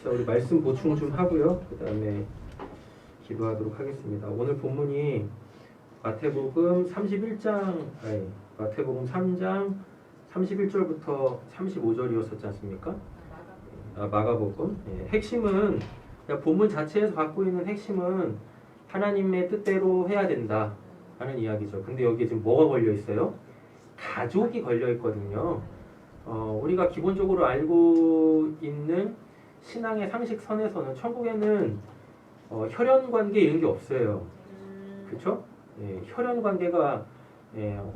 자, 우리 말씀 보충 좀 하고요. 그 다음에 기도하도록 하겠습니다. 오늘 본문이 마태복음 3장 31절부터 35절이었었지 않습니까? 마가복음. 핵심은, 그러니까 본문 자체에서 갖고 있는 핵심은 하나님의 뜻대로 해야 된다 하는 이야기죠. 근데 여기에 지금 뭐가 걸려 있어요? 가족이 걸려 있거든요. 우리가 기본적으로 알고 있는 신앙의 상식선에서는 천국에는 혈연 관계 이런 게 없어요. 그렇죠? 혈연 관계가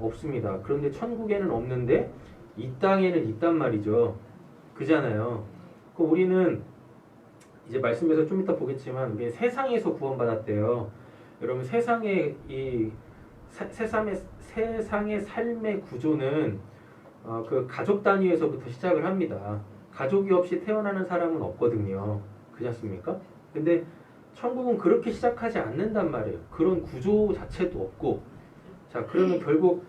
없습니다. 그런데 천국에는 없는데 이 땅에는 있단 말이죠. 그잖아요. 우리는 이제 말씀에서 좀 이따 보겠지만 우리 세상에서 구원받았대요. 여러분 세상의 삶의 구조는 그 가족 단위에서부터 시작을 합니다. 가족이 없이 태어나는 사람은 없거든요. 그렇지 않습니까? 근데 천국은 그렇게 시작하지 않는단 말이에요. 그런 구조 자체도 없고. 자, 그러면 결국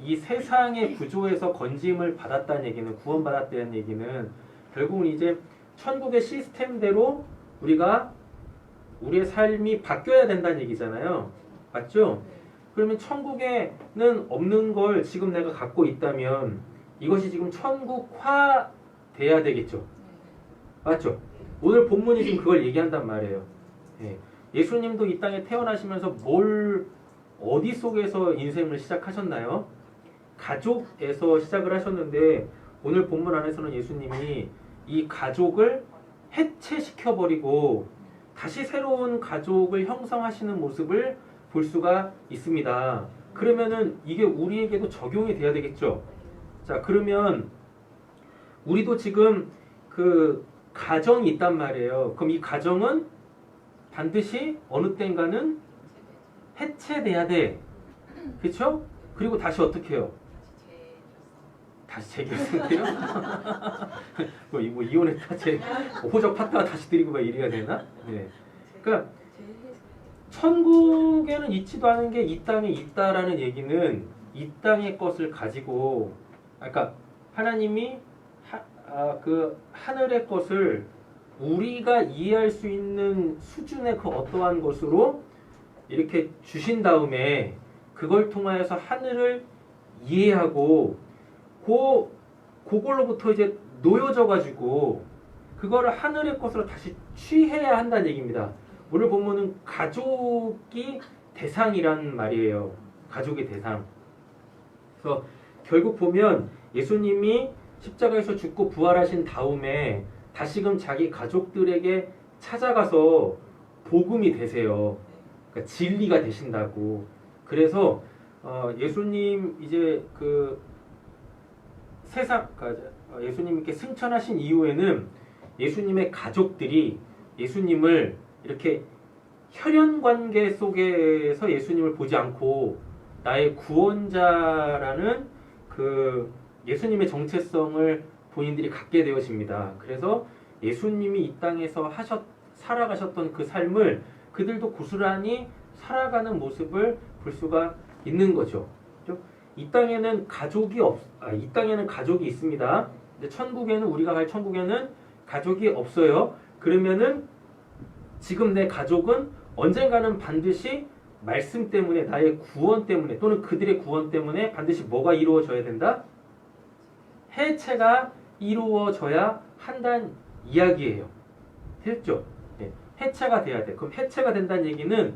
이 세상의 구조에서 건짐을 받았다는 얘기는, 구원받았다는 얘기는 결국은 이제 천국의 시스템대로 우리의 삶이 바뀌어야 된다는 얘기잖아요. 맞죠? 그러면 천국에는 없는 걸 지금 내가 갖고 있다면 이것이 지금 천국화 돼야 되겠죠. 맞죠? 오늘 본문이 지금 그걸 얘기한단 말이에요. 예수님도 이 땅에 태어나시면서 어디 속에서 인생을 시작하셨나요? 가족에서 시작을 하셨는데 오늘 본문 안에서는 예수님이 이 가족을 해체시켜버리고 다시 새로운 가족을 형성하시는 모습을 볼 수가 있습니다. 그러면은 이게 우리에게도 적용이 돼야 되겠죠. 자, 그러면 우리도 지금 그 가정이 있단 말이에요. 그럼 이 가정은 반드시 어느 땐가는 해체돼야 돼. 그렇죠? 그리고 다시 어떻게 해요? 다시 재결성돼요? 뭐 이혼했다, 호적 팠다가 다시 드리고 막 이래야 되나? 네. 그러니까 천국에는 있지도 않은 게 이 땅에 있다라는 얘기는 이 땅의 것을 가지고, 그러니까 하나님이 그 하늘의 것을 우리가 이해할 수 있는 수준의 그 어떠한 것으로 이렇게 주신 다음에 그걸 통하여서 하늘을 이해하고 그걸로부터 이제 놓여져 가지고 그거를 하늘의 것으로 다시 취해야 한다는 얘기입니다. 오늘 보면은 가족이 대상이란 말이에요. 가족의 대상. 그래서 결국 보면 예수님이 십자가에서 죽고 부활하신 다음에 다시금 자기 가족들에게 찾아가서 복음이 되세요. 그러니까 진리가 되신다고. 그래서 예수님 이제 그 예수님께 승천하신 이후에는 예수님의 가족들이 예수님을 이렇게 혈연 관계 속에서 예수님을 보지 않고 나의 구원자라는 그 예수님의 정체성을 본인들이 갖게 되어집니다. 그래서 예수님이 이 땅에서 살아가셨던 그 삶을 그들도 고스란히 살아가는 모습을 볼 수가 있는 거죠. 이 땅에는 이 땅에는 가족이 있습니다. 근데 천국에는, 우리가 갈 천국에는 가족이 없어요. 그러면은 지금 내 가족은 언젠가는 반드시 말씀 때문에, 나의 구원 때문에, 또는 그들의 구원 때문에 반드시 뭐가 이루어져야 된다? 해체가 이루어져야 한다는 이야기예요. 됐죠? 네. 해체가 돼야 돼. 그럼 해체가 된다는 얘기는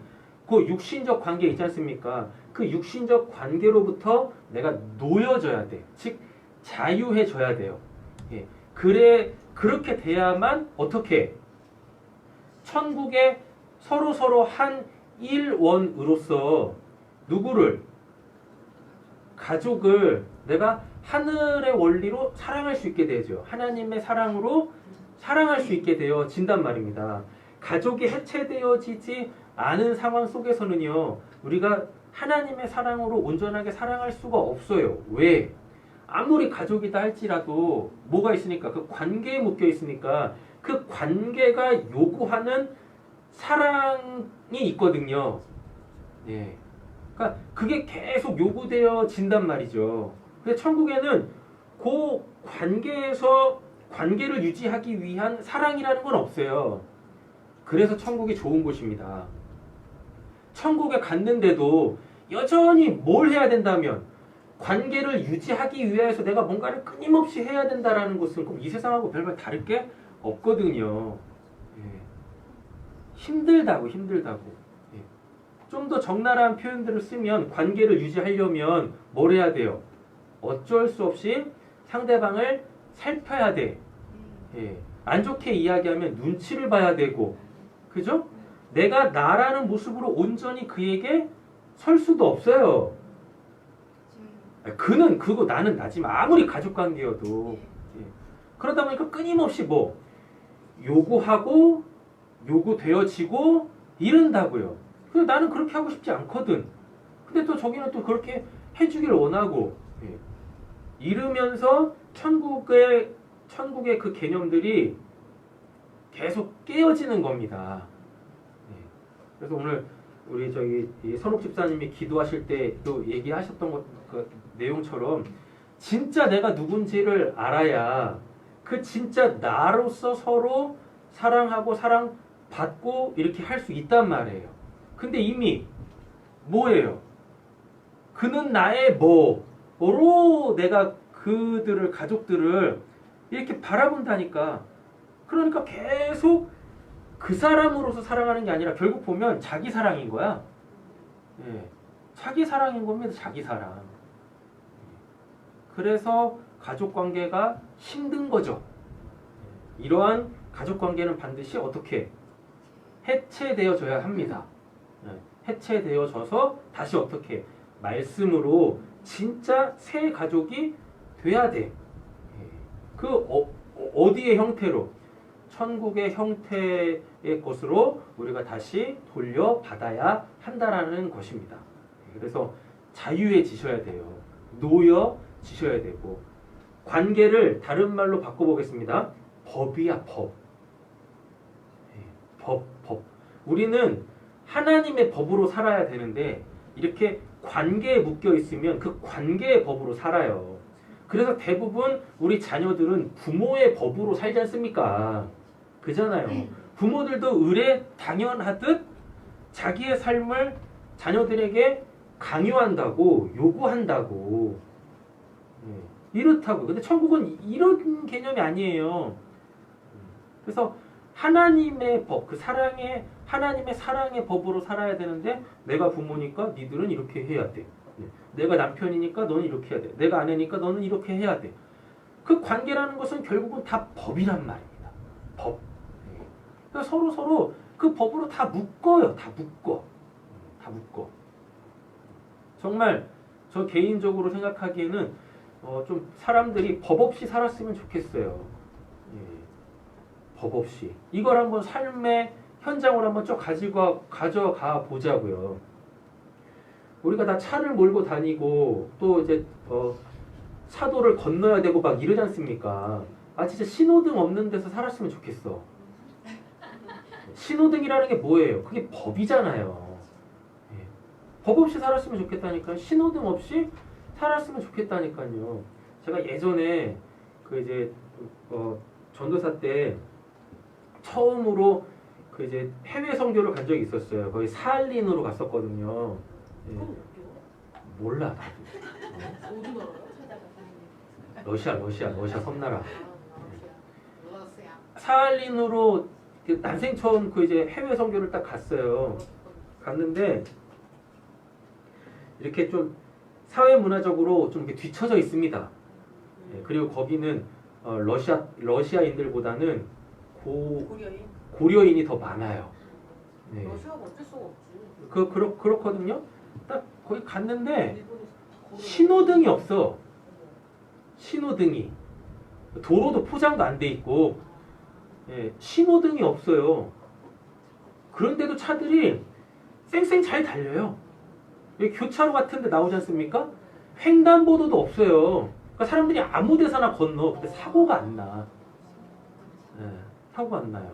그 육신적 관계 있지 않습니까? 그 육신적 관계로부터 내가 놓여져야 돼. 즉 자유해져야 돼요. 예. 그렇게 돼야만 어떻게 천국에 서로 한 일원으로서 누구를, 가족을 내가 하늘의 원리로 사랑할 수 있게 되죠. 하나님의 사랑으로 사랑할 수 있게 되어진단 말입니다. 가족이 해체되어지지 않은 상황 속에서는요, 우리가 하나님의 사랑으로 온전하게 사랑할 수가 없어요. 왜? 아무리 가족이다 할지라도 뭐가 있으니까, 그 관계에 묶여 있으니까 그 관계가 요구하는 사랑이 있거든요. 예. 그러니까 그게 계속 요구되어진단 말이죠. 근데 천국에는 그 관계에서 관계를 유지하기 위한 사랑이라는 건 없어요. 그래서 천국이 좋은 곳입니다. 천국에 갔는데도 여전히 뭘 해야 된다면 관계를 유지하기 위해서 내가 뭔가를 끊임없이 해야 된다라는 것은 꼭 이 세상하고 별반 다를 게 없거든요. 예. 힘들다고. 예. 좀 더 적나라한 표현들을 쓰면 관계를 유지하려면 뭘 해야 돼요? 어쩔 수 없이 상대방을 살펴야 돼. 예. 안 좋게 이야기하면 눈치를 봐야 되고, 그죠? 내가 나라는 모습으로 온전히 그에게 설 수도 없어요. 그는 그고 나는 나지만 아무리 가족관계여도. 예. 그러다 보니까 끊임없이 뭐 요구하고 요구되어지고 이른다고요. 근데 나는 그렇게 하고 싶지 않거든. 근데 또 저기는 또 그렇게 해주길 원하고. 예. 이러면서 천국의 그 개념들이 계속 깨어지는 겁니다. 예. 그래서 오늘 우리 저기 선옥 집사님이 기도하실 때 또 얘기하셨던 그 내용처럼 진짜 내가 누군지를 알아야 그 진짜 나로서 서로 사랑하고 사랑받고 이렇게 할 수 있단 말이에요. 근데 이미 뭐예요? 그는 나의 뭐로 내가 그들을 가족들을 이렇게 바라본다니까. 그러니까 계속 그 사람으로서 사랑하는 게 아니라 결국 보면 자기 사랑인 거야. 예. 자기 사랑인 겁니다. 자기 사랑. 그래서 가족 관계가 힘든 거죠. 이러한 가족 관계는 반드시 어떻게 해체되어져야 합니다. 예. 해체되어져서 다시 어떻게 말씀으로 진짜 새 가족이 돼야 돼. 예. 그 어디의 형태로? 천국의 형태의 것으로 우리가 다시 돌려받아야 한다라는 것입니다. 그래서 자유해지셔야 돼요. 놓여지셔야 되고, 관계를 다른 말로 바꿔보겠습니다. 법이야, 법. 법. 우리는 하나님의 법으로 살아야 되는데 이렇게 관계에 묶여 있으면 그 관계의 법으로 살아요. 그래서 대부분 우리 자녀들은 부모의 법으로 살지 않습니까? 그잖아요. 부모들도 의례 당연하듯 자기의 삶을 자녀들에게 강요한다고, 요구한다고. 이렇다고. 근데 천국은 이런 개념이 아니에요. 그래서 하나님의 법, 그 하나님의 사랑의 법으로 살아야 되는데, 내가 부모니까 니들은 이렇게 해야 돼. 내가 남편이니까 너는 이렇게 해야 돼. 내가 아내니까 너는 이렇게 해야 돼. 그 관계라는 것은 결국은 다 법이란 말입니다. 법. 그래서 서로 그 법으로 다 묶어요. 다 묶어. 정말 저 개인적으로 생각하기에는 좀 사람들이 법 없이 살았으면 좋겠어요. 예. 법 없이. 이걸 한번 삶의 현장으로 한번 쭉 가져가 보자고요. 우리가 다 차를 몰고 다니고 또 이제 차도를 건너야 되고 막 이러지 않습니까? 아 진짜 신호등 없는 데서 살았으면 좋겠어. 신호등이라는 게 뭐예요? 그게 법이잖아요. 예. 법 없이 살았으면 좋겠다니까요. 신호등 없이 살았으면 좋겠다니까요. 제가 예전에 그 이제 전도사 때 처음으로 그 이제 해외 선교를 간 적이 있었어요. 거기 사할린으로 갔었거든요. 예. 몰라 나도. 러시아 섬나라. 사할린으로 난생처음 그 이제 해외 선교를 딱 갔어요. 갔는데 이렇게 좀 사회 문화적으로 좀 이렇게 뒤처져 있습니다. 예, 그리고 거기는 러시아인들보다는 고려인이 더 많아요. 네. 러시아가 어쩔 수가 없지. 그렇거든요. 딱 거기 갔는데 신호등이 없어. 신호등이. 도로도 포장도 안 돼 있고, 예, 신호등이 없어요. 그런데도 차들이 쌩쌩 잘 달려요. 여기 교차로 같은 데 나오지 않습니까? 횡단보도도 없어요. 그러니까 사람들이 아무 데서나 건너. 근데 사고가 안 나. 예, 사고가 안 나요.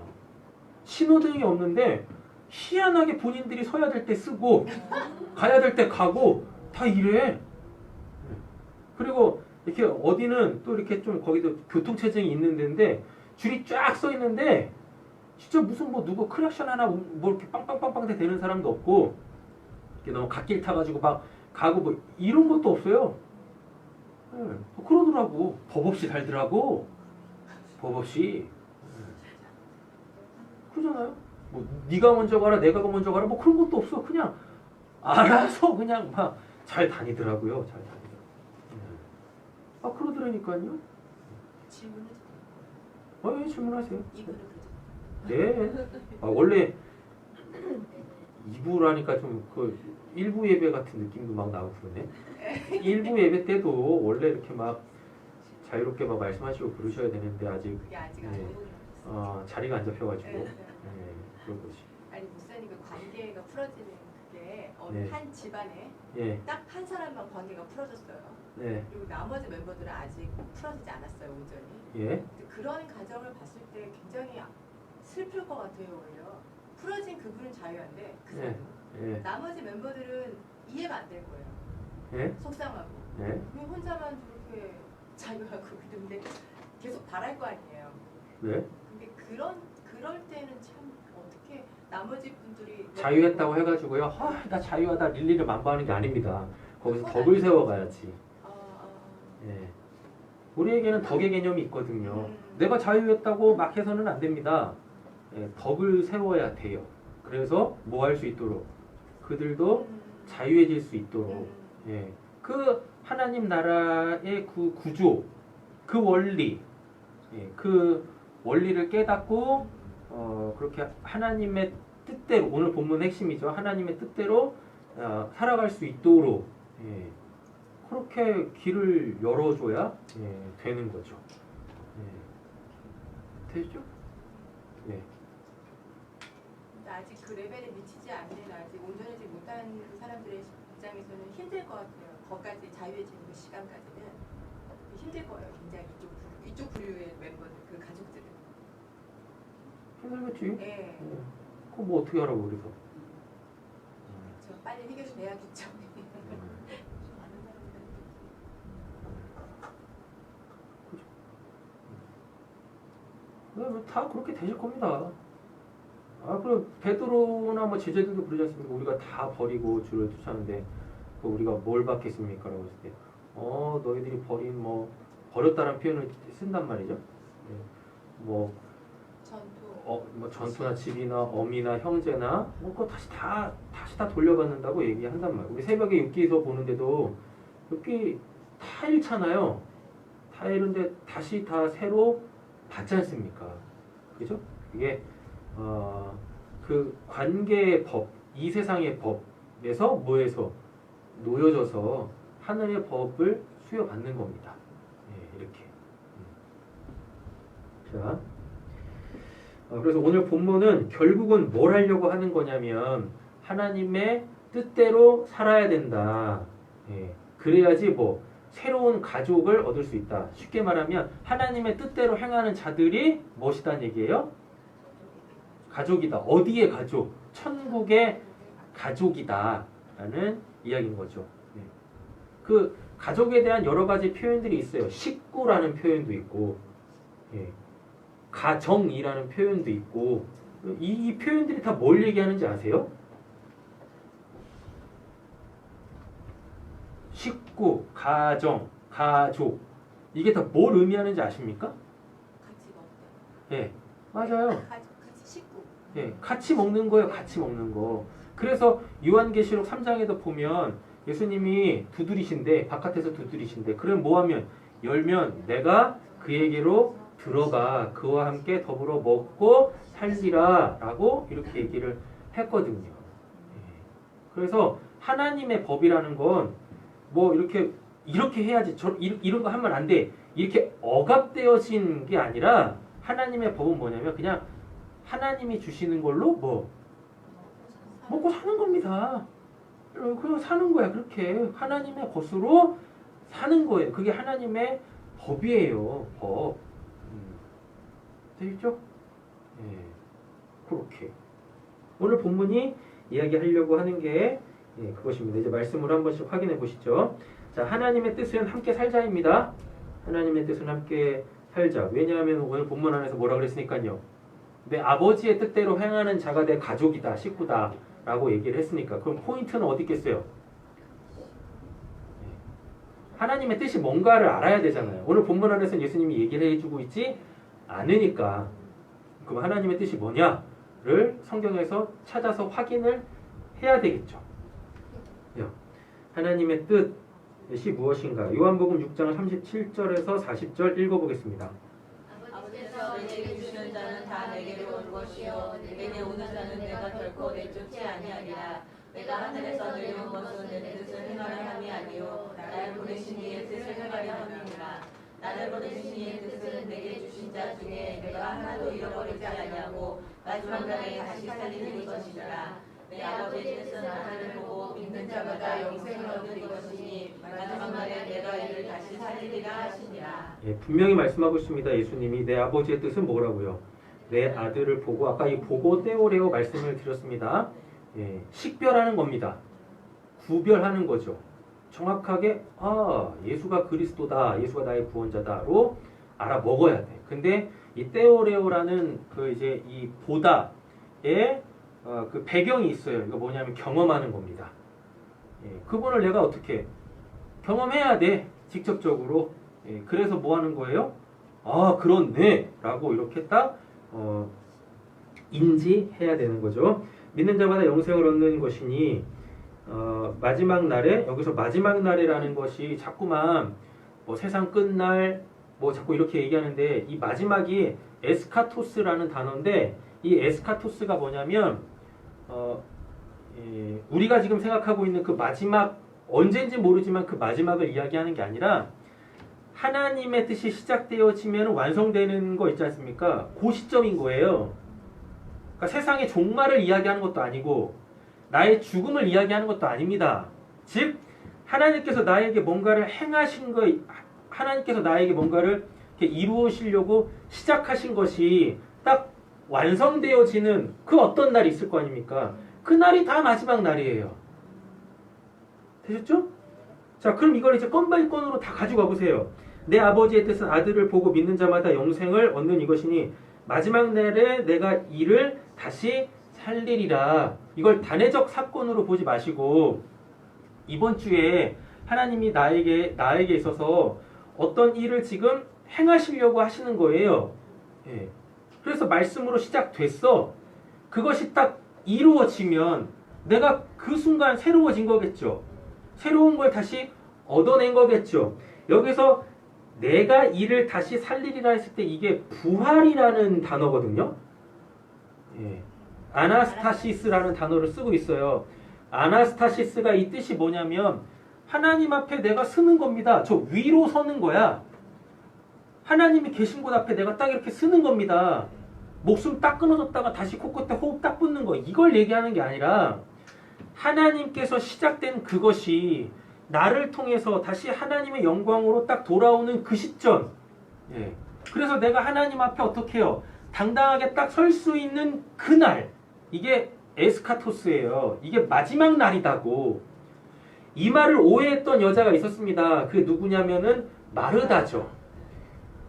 신호등이 없는데 희한하게 본인들이 서야 될 때 쓰고 가야 될 때 가고 다 이래. 그리고 이렇게 어디는 또 이렇게 좀 거기도 교통체증이 있는 데인데 줄이 쫙 서 있는데 진짜 무슨 뭐 누구 크랙션 하나 뭐 이렇게 빵빵빵빵 되는 사람도 없고 이렇게 너무 갓길 타가지고 막 가고 뭐 이런 것도 없어요. 예, 그러더라고. 법 없이 살더라고. 법 없이. 그러잖아요. 뭐 네가 먼저 가라, 내가 먼저 가라, 뭐 그런 것도 없어. 그냥 알아서 그냥 막 잘 다니더라고요. 잘 다니더라고. 아 그러더라니까요. 질문해도 예, 질문하세요. 이분은 네. 아, 원래 2부라니까 좀 그 일부 예배 같은 느낌도 막 나고 그러네. 일부 예배 때도 원래 이렇게 막 자유롭게 막 말씀하시고 그러셔야 되는데 아직 그게 아직 네. 안 오고 자리가 안 잡혀가지고 네. 그런 거지. 아니 목사님 그 관계가 풀어지는 그게 어느 네. 한 집안에 예, 딱 한 사람만 관계가 풀어졌어요. 네, 그리고 나머지 멤버들은 아직 풀어지지 않았어요 온전히. 예, 근데 그런 가정을 봤을 때 굉장히 슬플 것 같아요 오히려. 풀어진 그분은 자유한데 그 네. 사람 예, 나머지 멤버들은 이해가 안 될 거예요. 예, 속상하고 네, 왜 혼자만 저렇게 자유하고 그런데 계속 바랄 거 아니에요. 네. 근데 그럴 때는 참 어떻게 나머지 분들이 자유했다고 해가지고요. 나 자유하다 릴리를 만보하는 게 아닙니다. 거기서 덕을 세워가야지. 아, 예. 우리에게는 덕의 개념이 있거든요. 음. 내가 자유했다고 막 해서는 안 됩니다. 예, 덕을 세워야 돼요. 그래서 뭐 할 수 있도록 그들도 자유해질 수 있도록 예. 그 하나님 나라의 그 구조, 그 원리, 예. 그 원리를 깨닫고 그렇게 하나님의 뜻대로 오늘 본문 핵심이죠. 하나님의 뜻대로 살아갈 수 있도록 예. 그렇게 길을 열어줘야 되는 거죠. 되죠? 예. 아직 그 레벨에 미치지 않는 아직 온전하지 못한 사람들의 입장에서는 힘들 것 같아요. 거기까지 자유해지는 그 시간까지는 힘들 거예요. 굉장히 이쪽 부류의 멤버들, 그 가족들은. 힘들겠지. 예. 그거 뭐 어떻게 하라고 그래서. 저 빨리 해결돼야겠죠. 많은 사람들. 다 그렇게 되실 겁니다. 그럼 베드로나 뭐 제자들도 그러지 않습니까? 우리가 다 버리고 주를 쫓았는데 우리가 뭘 받겠습니까? 라고 했을 때 너희들이 버렸다는 표현을 쓴단 말이죠. 뭐 전투. 뭐 전투나 집이나 어미나 형제나 그거 다시 다 돌려받는다고 얘기한단 말이에요. 우리 새벽에 욥기에서 보는데도 욥기 다 잃잖아요. 다 잃은데 다시 다 새로 받지 않습니까? 그죠? 이게 그 관계의 법, 이 세상의 법에서 뭐에서 놓여져서 하늘의 법을 수여받는 겁니다. 이렇게. 자, 그래서 오늘 본문은 결국은 뭘 하려고 하는 거냐면 하나님의 뜻대로 살아야 된다. 그래야지 뭐 새로운 가족을 얻을 수 있다. 쉽게 말하면 하나님의 뜻대로 행하는 자들이 무엇이란 얘기예요? 가족이다. 어디의 가족? 천국의 가족이다. 라는 이야기인 거죠. 그 가족에 대한 여러 가지 표현들이 있어요. 식구라는 표현도 있고 가정이라는 표현도 있고 이 표현들이 다 뭘 얘기하는지 아세요? 식구, 가정, 가족 이게 다 뭘 의미하는지 아십니까? 같이 먹는. 예, 맞아요. 같이 식구. 같이 먹는 거예요. 같이 먹는 거. 그래서 요한계시록 3장에도 보면 예수님이 두드리신데 바깥에서 두드리신데 그럼 뭐하면 열면 내가 그에게로 들어가 그와 함께 더불어 먹고 살리라 라고 이렇게 얘기를 했거든요. 그래서 하나님의 법이라는 건 뭐 이렇게 해야지 이런 거 하면 안 돼 이렇게 억압되어진 게 아니라 하나님의 법은 뭐냐면 그냥 하나님이 주시는 걸로 뭐 먹고 사는 겁니다. 그냥 사는 거야. 그렇게 하나님의 것으로 사는 거예요. 그게 하나님의 법이에요. 법. 되겠죠? 그렇게. 오늘 본문이 이야기하려고 하는 게 그것입니다. 이제 말씀을 한 번씩 확인해 보시죠. 자, 하나님의 뜻은 함께 살자입니다. 하나님의 뜻은 함께 살자. 왜냐하면 오늘 본문 안에서 뭐라 그랬으니까요. 내 아버지의 뜻대로 행하는 자가 내 가족이다, 식구다 라고 얘기를 했으니까. 그럼 포인트는 어디 있겠어요? 하나님의 뜻이 뭔가를 알아야 되잖아요. 오늘 본문 안에서는 예수님이 얘기를 해주고 있지 않으니까. 그럼 하나님의 뜻이 뭐냐를 성경에서 찾아서 확인을 해야 되겠죠. 하나님의 뜻이 무엇인가? 요한복음 6장 37절에서 40절 읽어보겠습니다. 아버지께서 내게 주시는 자는 다 내게로 온 것이요 내게 오는 자는 내가 결코 내쫓지 아니하리라. 내가 하늘에서 내려온 것은 내 뜻을 행하려 함이 아니요 나를 보내신 이의 뜻을 행하려 함이니라. 나를 보내신 이의 뜻은 내게 주신 자 중에 내가 하나도 잃어버리지 아니하고 마지막 날에 다시 살리는 것이니라. 내 아버지의 뜻은 하늘을 보고 믿는 자마다 영생을 얻는 것이니 마지막 날에 내가 이를 다시 살리리라 하시니라. 예, 분명히 말씀하고 있습니다. 예수님이 내 아버지의 뜻은 뭐라고요? 내 아들을 보고, 아까 이 보고 떼오래오 말씀을 드렸습니다. 예, 식별하는 겁니다. 구별하는 거죠. 정확하게 예수가 그리스도다, 예수가 나의 구원자다로 알아 먹어야 돼. 근데 이 떼오레오라는 그 이제 이 보다의 그 배경이 있어요. 이거 뭐냐면 경험하는 겁니다. 예, 그분을 내가 어떻게 경험해야 돼, 직접적으로. 예, 그래서 뭐 하는 거예요? 그렇네 라고 이렇게 딱 인지해야 되는 거죠. 믿는 자마다 영생을 얻는 것이니 마지막 날에, 여기서 마지막 날이라는 것이 자꾸만 뭐 세상 끝날 뭐 자꾸 이렇게 얘기하는데, 이 마지막이 에스카토스라는 단어인데, 이 에스카토스가 뭐냐면 우리가 지금 생각하고 있는 그 마지막, 언제인지 모르지만 그 마지막을 이야기하는 게 아니라 하나님의 뜻이 시작되어지면 완성되는 거 있지 않습니까? 그 시점인 거예요. 그러니까 세상의 종말을 이야기하는 것도 아니고 나의 죽음을 이야기하는 것도 아닙니다. 즉 하나님께서 나에게 뭔가를 행하신 거, 하나님께서 나에게 뭔가를 이렇게 이루시려고 시작하신 것이 딱 완성되어지는 그 어떤 날이 있을 거 아닙니까? 그 날이 다 마지막 날이에요. 되셨죠? 자, 그럼 이걸 이제 건 바이 건으로 다 가지고 가보세요. 내 아버지의 뜻은 아들을 보고 믿는 자마다 영생을 얻는 이것이니 마지막 날에 내가 이를 다시 살리리라. 이걸 단회적 사건으로 보지 마시고 이번 주에 하나님이 나에게 있어서 어떤 일을 지금 행하시려고 하시는 거예요. 예. 그래서 말씀으로 시작됐어. 그것이 딱 이루어지면 내가 그 순간 새로워진 거겠죠. 새로운 걸 다시 얻어낸 거겠죠. 여기서 내가 이를 다시 살리리라 했을 때 이게 부활이라는 단어거든요. 예. 아나스타시스라는 단어를 쓰고 있어요. 아나스타시스가 이 뜻이 뭐냐면 하나님 앞에 내가 서는 겁니다. 저 위로 서는 거야. 하나님이 계신 곳 앞에 내가 딱 이렇게 서는 겁니다. 목숨 딱 끊어졌다가 다시 코끝에 호흡 딱 붙는 거, 이걸 얘기하는 게 아니라 하나님께서 시작된 그것이 나를 통해서 다시 하나님의 영광으로 딱 돌아오는 그 시점. 예. 그래서 내가 하나님 앞에 어떻게 해요? 당당하게 딱 설 수 있는 그날. 이게 에스카토스예요. 이게 마지막 날이다고. 이 말을 오해했던 여자가 있었습니다. 그게 누구냐면은 마르다죠.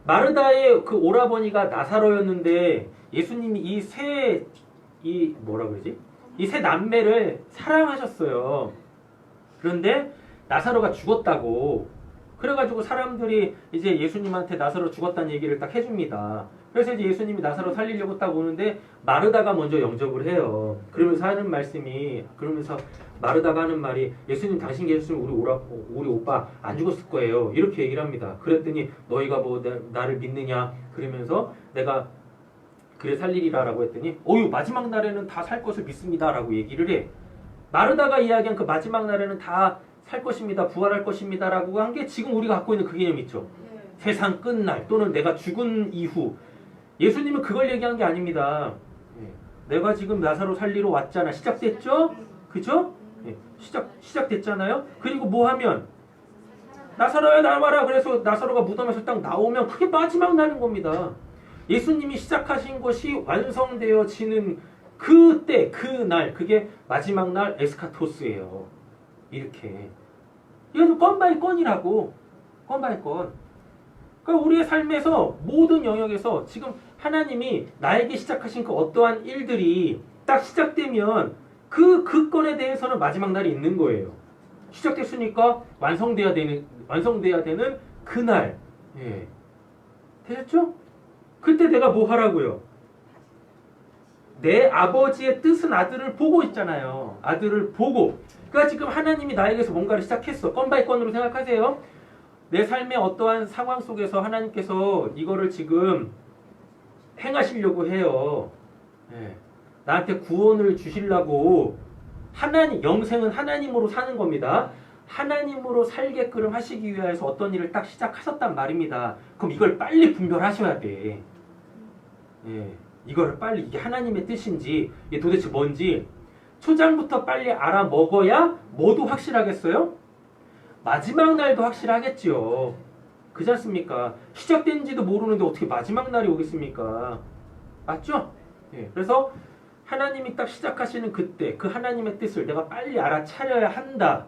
마르다의 그 오라버니가 나사로였는데 예수님이 이 세 남매를 사랑하셨어요. 그런데 나사로가 죽었다고. 그래가지고 사람들이 이제 예수님한테 나사로 죽었다는 얘기를 딱 해줍니다. 그래서 이제 예수님이 나사로 살리려고 딱 오는데 마르다가 먼저 영접을 해요. 그러면서 하는 말씀이, 그러면서 마르다가 하는 말이, 예수님 당신 계셨으면 우리 오빠 안 죽었을 거예요. 이렇게 얘기를 합니다. 그랬더니 너희가 뭐 나를 믿느냐? 그러면서 내가 그래 살리리라 라고 했더니 마지막 날에는 다 살 것을 믿습니다 라고 얘기를 해. 마르다가 이야기한 그 마지막 날에는 다 살 것입니다, 부활할 것입니다 라고 한 게 지금 우리가 갖고 있는 그 개념 있죠. 세상 끝날 또는 내가 죽은 이후. 예수님은 그걸 얘기한 게 아닙니다. 내가 지금 나사로 살리러 왔잖아. 시작됐죠? 그죠? 시작됐잖아요. 그리고 뭐 하면 나사로야 나와라. 그래서 나사로가 무덤에서 딱 나오면 그게 마지막 날인 겁니다. 예수님이 시작하신 것이 완성되어지는 그때, 그날, 그게 마지막 날 에스카토스예요. 이것도 건 바이 건이라고. 건 바이 건. 그러니까 우리의 삶에서 모든 영역에서 지금 하나님이 나에게 시작하신 그 어떠한 일들이 딱 시작되면 그 건에 대해서는 마지막 날이 있는 거예요. 시작됐으니까 완성돼야 되는 그날. 예. 되셨죠? 그때 내가 뭐 하라고요? 내 아버지의 뜻은 아들을 보고 있잖아요. 아들을 보고. 그러니까 지금 하나님이 나에게서 뭔가를 시작했어. 건 바이 건으로 생각하세요. 내 삶의 어떠한 상황 속에서 하나님께서 이거를 지금 행하시려고 해요. 예. 나한테 구원을 주시려고 하나님, 영생은 하나님으로 사는 겁니다. 하나님으로 살게끔 하시기 위해서 어떤 일을 딱 시작하셨단 말입니다. 그럼 이걸 빨리 분별하셔야 돼. 예. 이거를 빨리 이게 하나님의 뜻인지 이게 도대체 뭔지 초장부터 빨리 알아먹어야 뭐도 확실하겠어요? 마지막 날도 확실하겠지요. 그렇지 않습니까? 시작된지도 모르는데 어떻게 마지막 날이 오겠습니까? 맞죠? 예. 그래서 하나님이 딱 시작하시는 그때 그 하나님의 뜻을 내가 빨리 알아차려야 한다.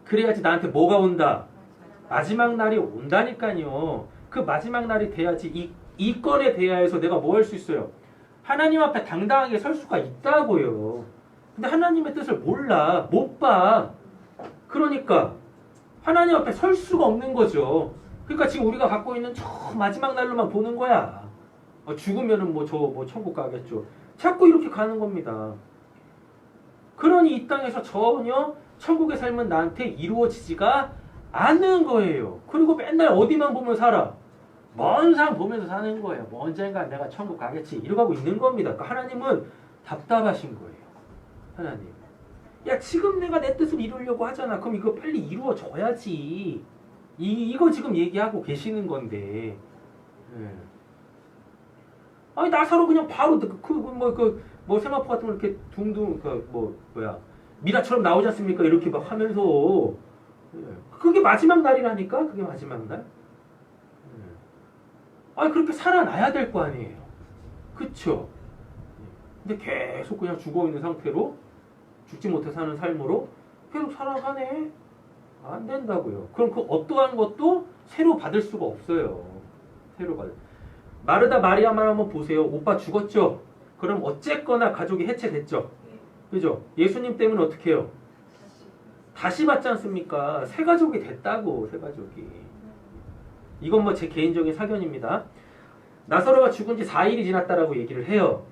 그래야지 나한테 뭐가 온다? 마지막 날이 온다니까요. 그 마지막 날이 돼야지 이 건에 대하여서 내가 뭐 할 수 있어요? 하나님 앞에 당당하게 설 수가 있다고요. 근데 하나님의 뜻을 몰라. 못 봐. 그러니까 하나님 앞에 설 수가 없는 거죠. 그러니까 지금 우리가 갖고 있는 저 마지막 날로만 보는 거야. 죽으면은 뭐 천국 가겠죠. 자꾸 이렇게 가는 겁니다. 그러니 이 땅에서 전혀 천국의 삶은 나한테 이루어지지가 않는 거예요. 그리고 맨날 어디만 보면 살아. 먼 산 보면서 사는 거예요. 뭐 언젠가 내가 천국 가겠지. 이러고 하고 있는 겁니다. 그러니까 하나님은 답답하신 거예요. 하나님. 야 지금 내가 내 뜻을 이루려고 하잖아. 그럼 이거 빨리 이루어져야지. 이거 지금 얘기하고 계시는 건데. 예. 아니 나사로 그냥 바로 세마포 같은 거 이렇게 둥둥 미라처럼 나오지 않습니까? 이렇게 막 하면서 예. 그게 마지막 날이라니까. 그게 마지막 날. 아니 그렇게 살아나야 될 거 아니에요. 그쵸? 근데 계속 그냥 죽어있는 상태로 죽지 못해 사는 삶으로 계속 살아가네. 안 된다고요. 그럼 그 어떠한 것도 새로 받을 수가 없어요. 새로 받을. 마르다 마리아만 한번 보세요. 오빠 죽었죠? 그럼 어쨌거나 가족이 해체됐죠? 그죠? 예수님 때문에 어떻게 해요? 다시 받지 않습니까? 새 가족이 됐다고. 새 가족이. 이건 뭐 제 개인적인 사견입니다. 나사로가 죽은 지 4일이 지났다라고 얘기를 해요.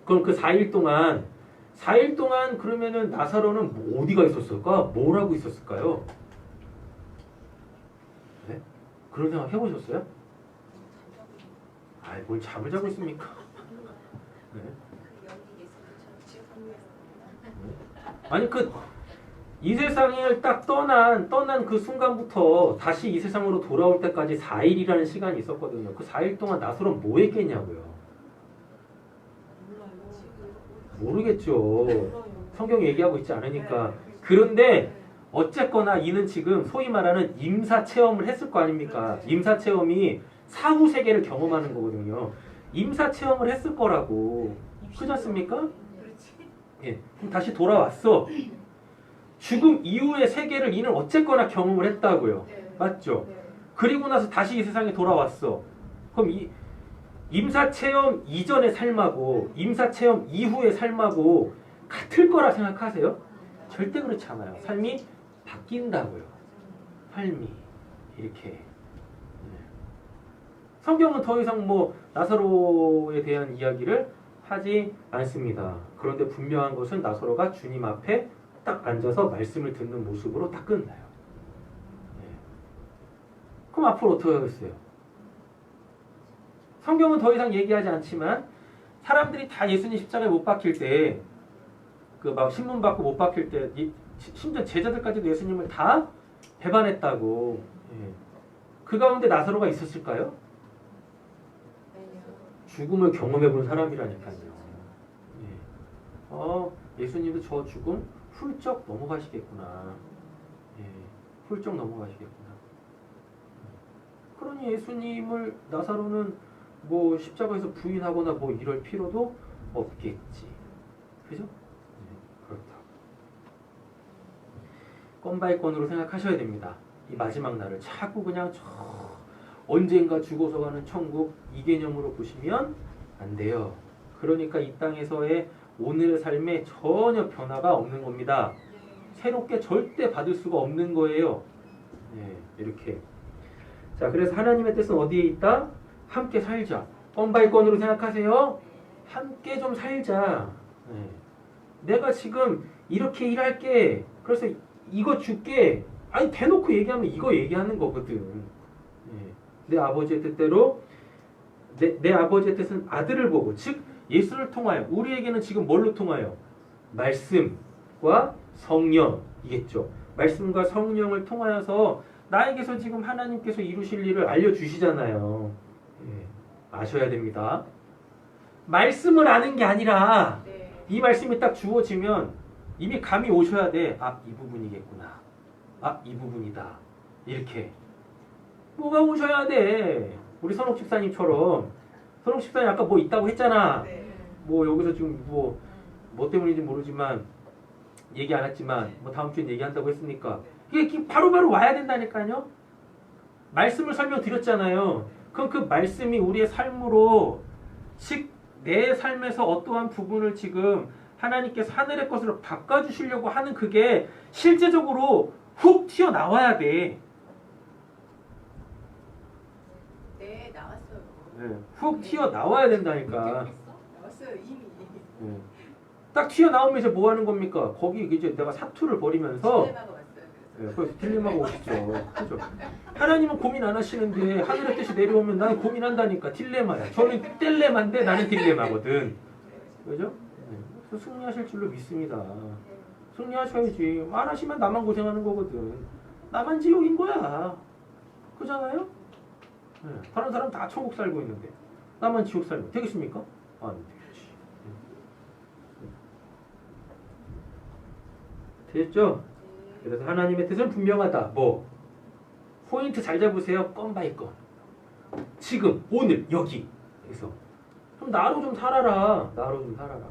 그럼 그 4일 동안 그러면은 나사로는 어디가 있었을까? 뭘 하고 있었을까요? 네? 그런 생각 해보셨어요? 아이, 뭘 잠을 자고 있습니까? 네. 아니 이 세상을 딱 떠난 그 순간부터 다시 이 세상으로 돌아올 때까지 4일이라는 시간이 있었거든요. 그 4일 동안 나사로는 뭐 했겠냐고요. 모르겠죠. 성경이 얘기하고 있지 않으니까. 그런데 어쨌거나 이는 지금 소위 말하는 임사 체험을 했을 거 아닙니까? 임사 체험이 사후 세계를 경험하는 거거든요. 임사 체험을 했을 거라고. 그렇지 않습니까? 예. 그럼 다시 돌아왔어. 죽음 이후의 세계를 이는 어쨌거나 경험을 했다고요. 맞죠? 그리고 나서 다시 이 세상에 돌아왔어. 그럼 이 임사체험 이전의 삶하고 임사체험 이후의 삶하고 같을 거라 생각하세요? 절대 그렇지 않아요. 삶이 바뀐다고요. 삶이 이렇게. 성경은 더 이상 나사로에 대한 이야기를 하지 않습니다. 그런데 분명한 것은 나사로가 주님 앞에 딱 앉아서 말씀을 듣는 모습으로 딱 끝나요. 그럼 앞으로 어떻게 하겠어요? 성경은 더 이상 얘기하지 않지만 사람들이 다 예수님 십자가에 못 박힐 때 신문 받고 못 박힐 때 심지어 제자들까지도 예수님을 다 배반했다고. 그 가운데 나사로가 있었을까요? 죽음을 경험해본 사람이라니까요. 예수님도 저 죽음 훌쩍 넘어가시겠구나. 훌쩍 넘어가시겠구나. 그러니 예수님을 나사로는 십자가에서 부인하거나 이럴 필요도 없겠지. 그죠? 그렇다. 건 바이 건으로 생각하셔야 됩니다. 이 마지막 날을 자꾸 그냥 언젠가 죽어서 가는 천국 이 개념으로 보시면 안 돼요. 그러니까 이 땅에서의 오늘의 삶에 전혀 변화가 없는 겁니다. 새롭게 절대 받을 수가 없는 거예요. 네, 이렇게. 자, 그래서 하나님의 뜻은 어디에 있다? 함께 살자. 건 바이 건으로 생각하세요. 함께 좀 살자. 네. 내가 지금 이렇게 일할게. 그래서 이거 줄게. 아니 대놓고 얘기하면 이거 얘기하는 거거든. 네. 내 아버지의 뜻대로 내 아버지의 뜻은 아들을 보고, 즉 예수를 통하여, 우리에게는 지금 뭘로 통하여? 말씀과 성령이겠죠. 말씀과 성령을 통하여서 나에게서 지금 하나님께서 이루실 일을 알려주시잖아요. 예, 아셔야 됩니다. 말씀을 아는 게 아니라 이 말씀이 딱 주어지면 이미 감이 오셔야 돼. 아, 이 부분이겠구나. 아, 이 부분이다. 이렇게. 뭐가 오셔야 돼. 우리 선옥 집사님처럼. 선옥 집사님 아까 뭐 있다고 했잖아. 뭐 여기서 지금 뭐 때문인지 모르지만 얘기 안 했지만 뭐 다음 주에 얘기한다고 했으니까 이게 바로바로 와야 된다니까요. 말씀을 설명드렸잖아요. 그럼 그 말씀이 우리의 삶으로, 즉 내 삶에서 어떠한 부분을 지금 하나님께서 하늘의 것으로 바꿔주시려고 하는 그게 실제적으로 훅 튀어나와야 돼. 네, 나왔어요. 네, 훅 튀어나와야 된다니까. 나왔어요, 이미. 네. 딱 튀어나오면 이제 뭐 하는 겁니까? 거기 이제 내가 사투를 벌이면서 딜레마가 왔어요. 네, 그래서 딜레마가 오시죠. 그죠? 하나님은 고민 안 하시는데 하늘의 뜻이 내려오면 나는 고민한다니까. 딜레마야. 저는 뗄레마인데 나는 딜레마거든. 그죠? 네. 그래서 승리하실 줄로 믿습니다. 승리하셔야지. 안 하시면 나만 고생하는 거거든. 나만 지옥인 거야. 그잖아요? 네. 다른 사람 다 천국 살고 있는데 나만 지옥 살면 되겠습니까? 안 되겠지. 됐죠? 그래서 하나님의 뜻은 분명하다. 뭐? 포인트 잘 잡으세요. 건 바이 건. 지금, 오늘, 여기. 그래서 좀 나로 좀 살아라. 나로 좀 살아라.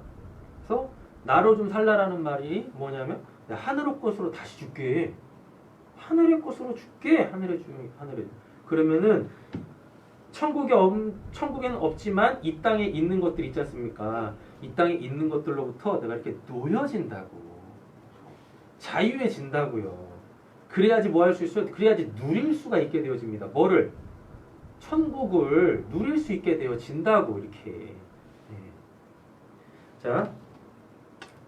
그래서 나로 좀 살라라는 말이 뭐냐면 하늘의 것으로 다시 줄게. 하늘의 것으로 줄게. 하늘의. 그러면은 천국에는 없지만 이 땅에 있는 것들 있지 않습니까? 이 땅에 있는 것들로부터 내가 이렇게 놓여진다고. 자유해진다고요. 그래야지 뭐 할 수 있어요? 그래야지 누릴 수가 있게 되어집니다. 뭐를? 천국을 누릴 수 있게 되어진다고 이렇게. 네. 자,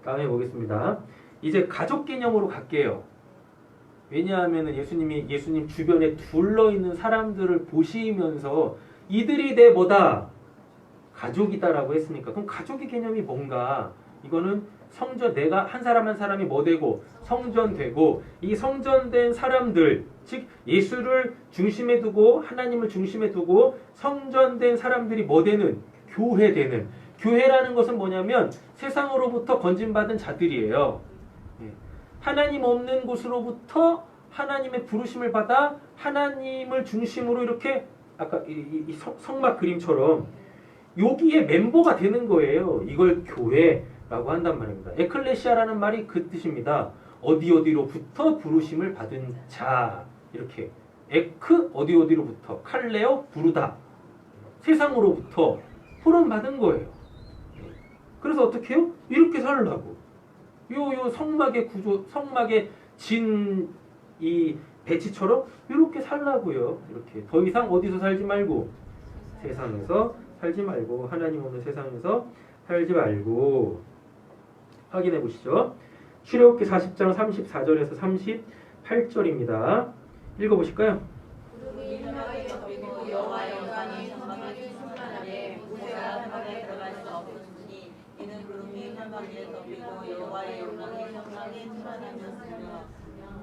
다음에 보겠습니다. 이제 가족 개념으로 갈게요. 왜냐하면 예수님 주변에 둘러 있는 사람들을 보시면서 이들이 내 뭐다? 가족이다라고 했으니까. 그럼 가족의 개념이 뭔가? 이거는 성전, 내가 한 사람 한 사람이 뭐 되고? 성전되고, 이 성전된 사람들, 즉 예수를 중심에 두고 하나님을 중심에 두고 성전된 사람들이 뭐 되는? 교회되는. 교회라는 것은 뭐냐면 세상으로부터 건진받은 자들이에요. 하나님 없는 곳으로부터 하나님의 부르심을 받아 하나님을 중심으로 이렇게 아까 이 성막 그림처럼 여기에 멤버가 되는 거예요. 이걸 교회라고 한단 말입니다. 에클레시아라는 말이 그 뜻입니다. 어디로부터 부르심을 받은 자. 이렇게 에크 어디로부터, 칼레오 부르다. 세상으로부터 후원받은 거예요. 그래서 어떻게 해요? 이렇게 살라고. 요 성막의 구조, 성막의 진 이 배치처럼 이렇게 살라고요. 이렇게 더 이상 어디서 살지 말고 세상에서 살지 말고 하나님 없는 세상에서 살지 말고. 확인해 보시죠. 출애굽기 40장 34절에서 38절입니다. 읽어보실까요? 구름이 현황에 덮이고 여호와의 영광이 현황에 충만하되 모세가 현황에 들어갈 수 없으니 이는 구름이 현황에 덮이고 여호와의 영광이 현황에 충만하였으며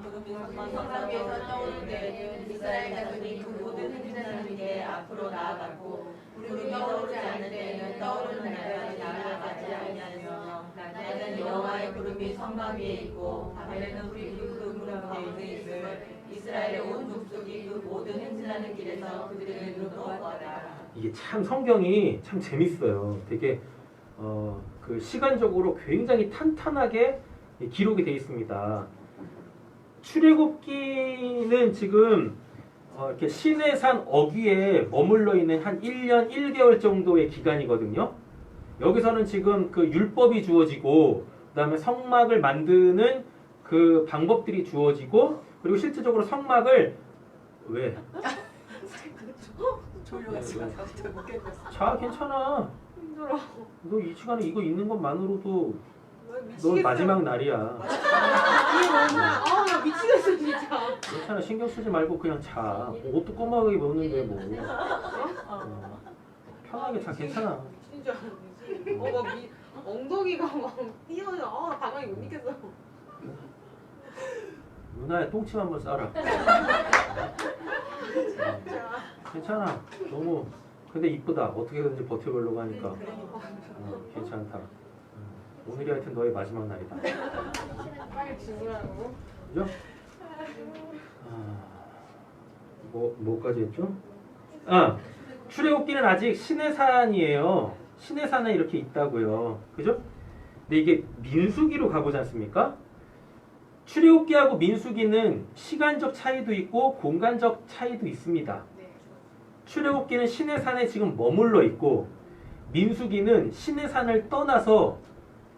구름이 성막 위에서 떠오를 때에는 이스라엘 자손이 그 모든 행진하는 길에 앞으로 나아갔고 구름이 떠오르지 않을 때에는 떠오르는 날까지 나아가지 아니하였으며 낮에는 여호와의 구름이 성막 위에 있고 밤에는 불이 그 구름 가운데 있음을 이스라엘의 온 족속이 그 모든 행진하는 길에서 그들의 눈으로 보았다. 이게 참 성경이 참 재밌어요. 되게 그 시간적으로 굉장히 탄탄하게 기록이 되어 있습니다. 출애굽기는 지금 이렇게 시내산 어귀에 머물러 있는 한 1년 1개월 정도의 기간이거든요. 여기서는 지금 그 율법이 주어지고 그다음에 성막을 만드는 그 방법들이 주어지고 그리고 실질적으로 성막을 왜? 졸려가지고 못 견뎠어. 자 괜찮아. 힘들어. 너 이 시간에 이거 있는 것만으로도 너 미치겠어. 마지막 날이야. 이게 너무나 나 미치겠어 진짜. 괜찮아 신경 쓰지 말고 그냥 자. 옷도 꼬마하게 먹는데 뭐. 편하게 자 괜찮아. 진짜 막 엉덩이가 막 뛰어요. 나 가만히 못 있겠어. 누나의 똥침 한번 싸라. 진짜. 괜찮아. 너무 근데 이쁘다. 어떻게든지 버텨보려고 하니까 그러니까. 괜찮다. 오늘이 하여튼 너의 마지막 날이다. 빨리 죽으라고. 그죠? 뭐까지 했죠? 출애굽기는 아직 시내산이에요. 시내산에 이렇게 있다고요. 그죠? 근데 이게 민수기로 가보지 않습니까? 출애굽기하고 민수기는 시간적 차이도 있고 공간적 차이도 있습니다. 네. 출애굽기는 시내산에 지금 머물러 있고 민수기는 시내산을 떠나서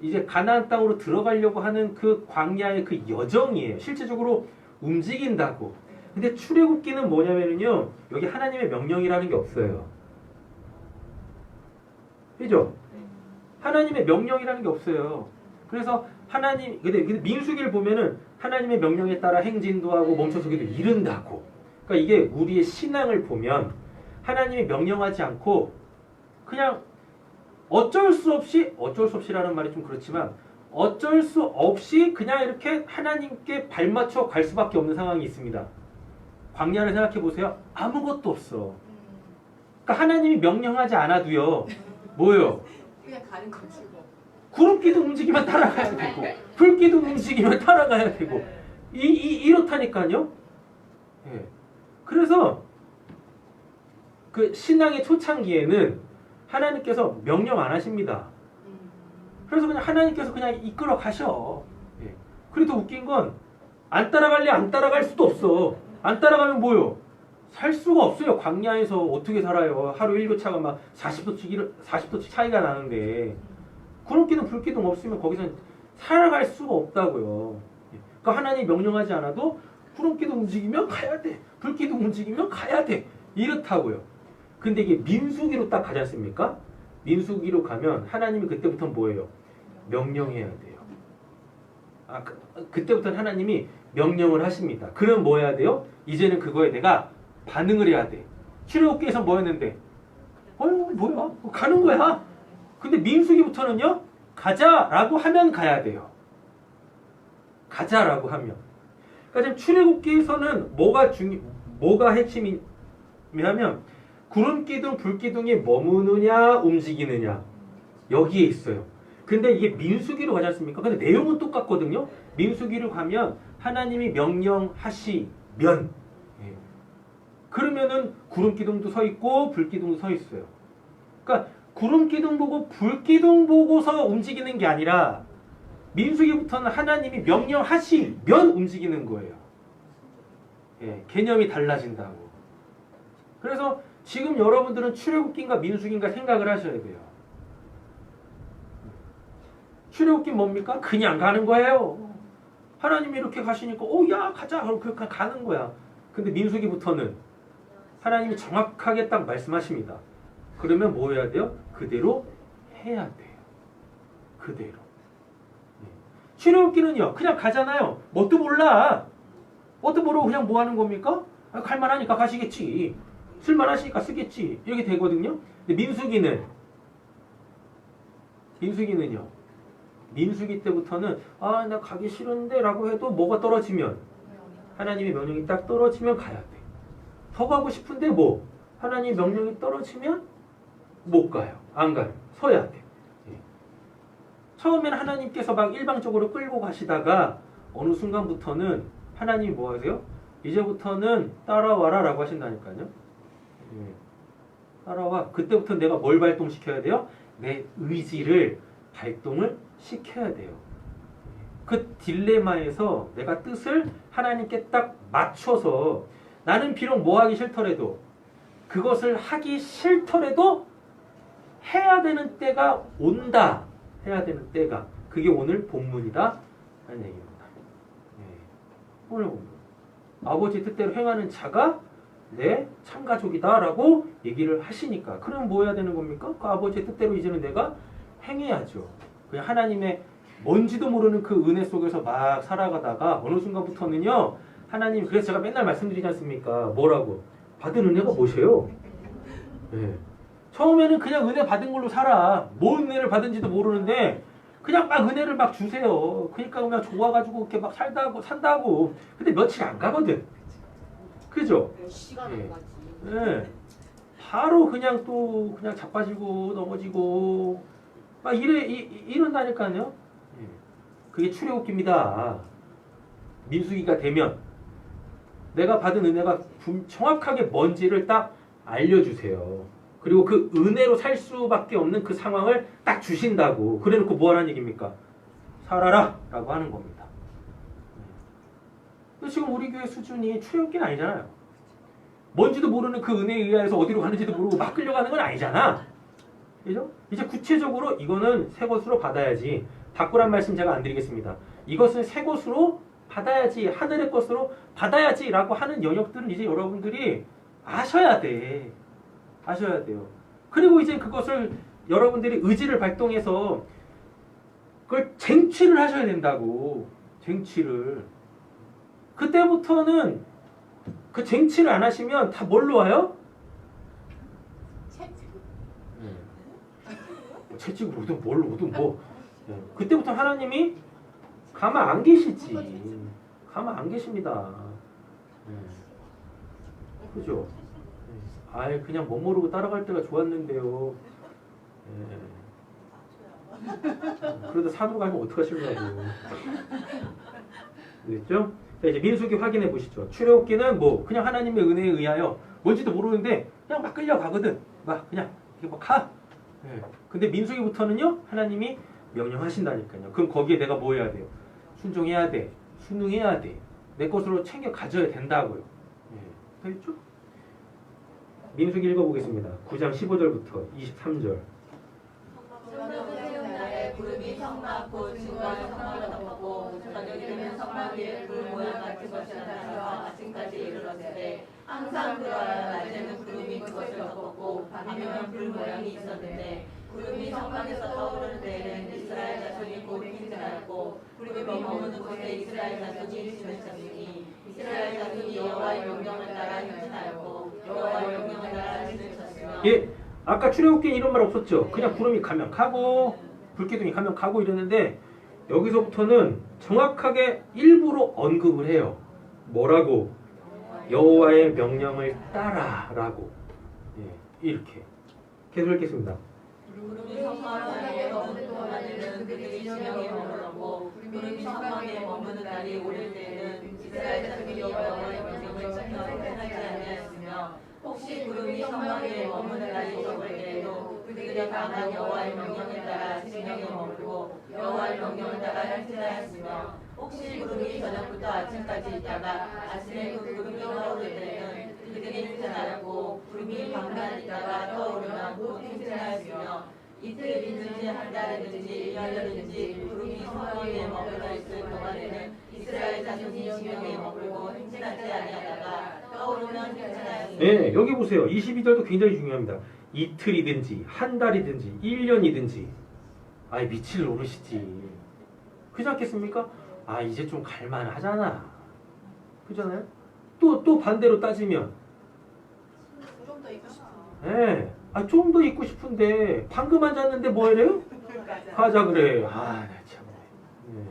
이제 가나안 땅으로 들어가려고 하는 그 광야의 그 여정이에요. 실제적으로 움직인다고. 근데 출애굽기는 뭐냐면요. 여기 하나님의 명령이라는 게 없어요. 그죠? 하나님의 명령이라는 게 없어요. 그래서 근데 민수기를 보면은 하나님의 명령에 따라 행진도 하고 멈춰서기도 이른다고. 그러니까 이게 우리의 신앙을 보면 하나님이 명령하지 않고 그냥 어쩔 수 없이라는 말이 좀 그렇지만 어쩔 수 없이 그냥 이렇게 하나님께 발맞춰 갈 수밖에 없는 상황이 있습니다. 광야를 생각해 보세요. 아무것도 없어. 그러니까 하나님이 명령하지 않아도요. 뭐예요? 그냥 가는 거지 뭐. 구름기도 움직이면 따라가야 되고 불기도 움직이면 따라가야 되고 이렇다니까요. 예. 그래서 그 신앙의 초창기에는 하나님께서 명령 안 하십니다. 그래서 그냥 하나님께서 그냥 이끌어 가셔. 예. 그래도 웃긴 건 안 따라갈래 안 따라갈 수도 없어. 안 따라가면 뭐요? 살 수가 없어요. 광야에서 어떻게 살아요? 하루 일교차가 막 40도씩 차이가 나는데 구름기둥 불기둥 없으면 거기서 살아갈 수가 없다고요. 그러니까 하나님이 명령하지 않아도 구름기둥 움직이면 가야 돼. 불기둥 움직이면 가야 돼. 이렇다고요. 근데 이게 민수기로 딱 가지 않습니까? 민수기로 가면 하나님이 그때부터 뭐예요? 명령해야 돼요. 그때부터는 하나님이 명령을 하십니다. 그럼 뭐 해야 돼요? 이제는 그거에 내가 반응을 해야 돼. 출애굽기에서 뭐였는데? 뭐야? 가는 거야. 근데 민수기부터는요? 가자라고 하면 가야 돼요. 가자라고 하면. 그러니까 지금 출애굽기에서는 뭐가 핵심이냐면 구름기둥, 불기둥이 머무느냐, 움직이느냐. 여기에 있어요. 근데 이게 민수기로 가지 않습니까? 근데 내용은 똑같거든요. 민수기로 가면 하나님이 명령하시면 그러면은 구름기둥도 서 있고 불기둥도 서 있어요. 그러니까 구름기둥 보고 불기둥 보고서 움직이는 게 아니라 민수기부터는 하나님이 명령하시면 움직이는 거예요. 예, 개념이 달라진다고. 그래서 지금 여러분들은 출애굽기인가 민수기인가 생각을 하셔야 돼요. 출애굽기 뭡니까? 그냥 가는 거예요. 하나님이 이렇게 가시니까 야 가자 그럼 그렇게 가는 거야. 근데 민수기부터는 하나님이 정확하게 딱 말씀하십니다. 그러면 뭐 해야 돼요? 그대로 해야 돼요. 그대로. 출애굽기는요 그냥 가잖아요. 뭣도 몰라. 뭣도 모르고 그냥 뭐 하는 겁니까? 갈만하니까 가시겠지. 쓸만하시니까 쓰겠지. 이렇게 되거든요. 근데 민수기는요. 민수기 때부터는 나 가기 싫은데 라고 해도 뭐가 떨어지면 하나님의 명령이 딱 떨어지면 가야 돼. 더 가고 싶은데 하나님의 명령이 떨어지면 못 가요. 안 가요. 서야 돼. 처음에는 하나님께서 막 일방적으로 끌고 가시다가 어느 순간부터는 하나님이 뭐 하세요? 이제부터는 따라와라 라고 하신다니까요. 따라와. 그때부터 내가 뭘 발동시켜야 돼요? 내 의지를 발동을 시켜야 돼요. 그 딜레마에서 내가 뜻을 하나님께 딱 맞춰서 나는 비록 뭐 하기 싫더라도 그것을 하기 싫더라도 해야 되는 때가 온다. 해야 되는 때가. 그게 오늘 본문이다. 라는 얘기입니다. 오늘 본문. 아버지 뜻대로 행하는 자가 내 참가족이다 라고 얘기를 하시니까. 그럼 뭐 해야 되는 겁니까? 그 아버지의 뜻대로 이제는 내가 행해야죠. 그냥 하나님의 뭔지도 모르는 그 은혜 속에서 막 살아가다가 어느 순간부터는요. 하나님, 그래서 제가 맨날 말씀드리지 않습니까? 뭐라고? 받은 은혜가 뭐세요? 네. 처음에는 그냥 은혜 받은 걸로 살아. 뭔 은혜를 받은지도 모르는데 그냥 막 은혜를 막 주세요. 그러니까 그냥 좋아가지고 이렇게 막 산다고. 근데 며칠 안 가거든. 그죠? 몇 시간 예. 안 가지. 네. 바로 그냥 또 그냥 자빠지고 넘어지고 막 이런다니까요. 예. 그게 출애굽기입니다. 민수기가 되면 내가 받은 은혜가 정확하게 뭔지를 딱 알려주세요. 그리고 그 은혜로 살 수밖에 없는 그 상황을 딱 주신다고. 그래놓고 뭐 하라는 얘기입니까? 살아라! 라고 하는 겁니다. 근데 지금 우리 교회 수준이 출애굽기는 아니잖아요. 뭔지도 모르는 그 은혜에 의해서 어디로 가는지도 모르고 막 끌려가는 건 아니잖아. 그죠? 이제 구체적으로 이거는 새 것으로 받아야지. 바꾸란 말씀 제가 안 드리겠습니다. 이것은 새 것으로 받아야지. 하늘의 것으로 받아야지. 라고 하는 영역들은 이제 여러분들이 아셔야 돼. 아셔야 돼요. 그리고 이제 그것을 여러분들이 의지를 발동해서 그걸 쟁취를 하셔야 된다고. 쟁취를. 그때부터는 그 쟁취를 안 하시면 다 뭘로 와요? 채찍으로 오든 뭘로 오든 뭐. 그때부터 하나님이 가만 안 계시지. 가만 안 계십니다. 그죠? 아예 그냥 못 모르고 따라갈 때가 좋았는데요. 그러다 산으로 가면 어떡하실라고. 됐죠? 자, 이제 민수기 확인해 보시죠. 출애굽기는 뭐 그냥 하나님의 은혜에 의하여 뭔지도 모르는데 그냥 막 끌려가거든. 막 그냥 이렇게 막 가. 근데 민수기부터는요 하나님이 명령하신다니까요. 그럼 거기에 내가 뭐 해야 돼요? 순종해야 돼. 순응해야 돼. 내 것으로 챙겨 가져야 된다고요. 됐죠? 민수기 읽어보겠습니다. 9장 15절부터 23절. 날에 구름이 성막 곧 증거와 성막을 덮었고 저녁이 되면 성막 위에 불 모양 같은 것이 나타나서 아침까지 이르렀으되 항상 그러하여 낮에는 구름이 그것을 덮었고 밤이면 불 모양이 있었는데 구름이 성막에서 떠오르는 때에는 이스라엘 자손이 곧 행진하였고 구름이 머무는 곳에 이스라엘 자손이 있음을 쳤으니 이스라엘 자손이 여호와의 명령을 따라 행진하였고 여호와의 명령을 따라 행진을 쳤으며 예, 아까 출애굽기에 이런 말 없었죠. 그냥 구름이 가면 가고 불기둥이 가면 가고 이랬는데 여기서부터는 정확하게 일부러 언급을 해요. 뭐라고? 여호와의 명령을 따라라고. 이렇게 계속 읽겠습니다. 구름이 성막에 머무는 동안에는 그들이 지명에 머물렀고 구름이 성막에 머무는 날이 오를 때에는 이스라엘 자손이 여호와의 명령을 지켜 행하지 아니하였으며 혹시 구름이 성막에 머무는 날이 적을 때에도 그들이 다만 여호와의 명령에 따라 지명에 머물고 여호와의 명령을 따라 행진하였으며 혹시 구름이 저녁부터 아침까지 있다가 아침에 그 구름이 떠오를 때에는 그들이 행진하였고 구름이 밤만 있다가 떠오르면 곧 행진하였으며 이틀이든지 한 달이든지 1년이든지 구름이 성막에 머물러 있을 동안에는 이스라엘 자손이 지명에 머물고 행진하지 아니하다가 떠오르면 행진하였으며 네, 여기 보세요. 22절도 굉장히 중요합니다. 이틀이든지 한 달이든지 1년이든지 아이 미칠 노릇이지. 그렇지 않겠습니까? 아 이제 좀 갈만하잖아. 그잖아요? 또 반대로 따지면 좀 더 있고 싶은데. 네, 아, 좀 더 있고 싶은데 방금 앉았는데 뭐 이래요? 가자 그래. 아, 나 참. 네.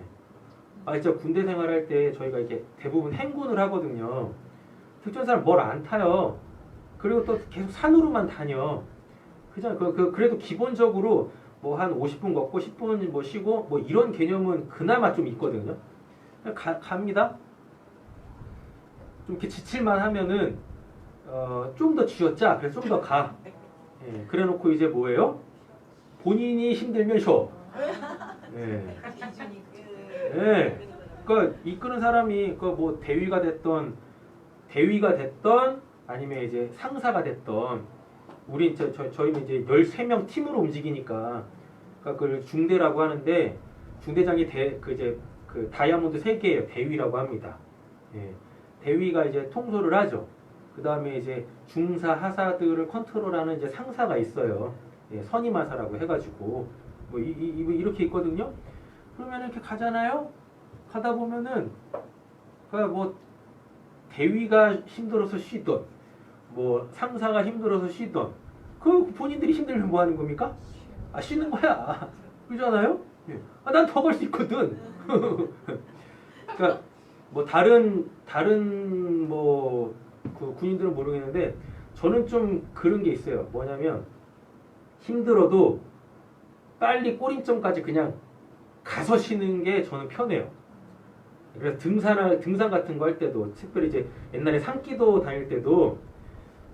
아, 진짜 군대 생활할 때 저희가 이렇게 대부분 행군을 하거든요. 특전사는 뭘 안 타요. 그리고 또 계속 산으로만 다녀. 그죠? 그래도 기본적으로 뭐 한 50분 걷고 10분 뭐 쉬고 뭐 이런 개념은 그나마 좀 있거든요. 갑니다. 좀 이렇게 지칠만 하면은 좀 더 쥐었자. 그래서 좀 더 가. 예, 그래놓고 이제 뭐예요? 본인이 힘들면 쉬어. 예. 예. 그러니까 이끄는 사람이 그 뭐 대위가 됐던 아니면 이제 상사가 됐던 우리 저희는 이제 13명 팀으로 움직이니까 그러니까 그걸 중대라고 하는데 중대장이 그 다이아몬드 3개예요. 대위라고 합니다. 예. 대위가 이제 통솔을 하죠. 그 다음에 이제 중사 하사들을 컨트롤하는 이제 상사가 있어요. 예, 선임하사라고 해가지고 뭐 이렇게 있거든요. 그러면 이렇게 가잖아요. 가다 보면은 뭐 대위가 힘들어서 쉬던 뭐 상사가 힘들어서 쉬던 그 본인들이 힘들면 뭐 하는 겁니까? 아 쉬는 거야. 그러잖아요. 예. 난 더 갈 수 있거든. 그러니까 뭐 다른 뭐 그 군인들은 모르겠는데 저는 좀 그런 게 있어요. 뭐냐면 힘들어도 빨리 꼬림점까지 그냥 가서 쉬는 게 저는 편해요. 그래서 등산 같은 거 할 때도 특별히 이제 옛날에 산기도 다닐 때도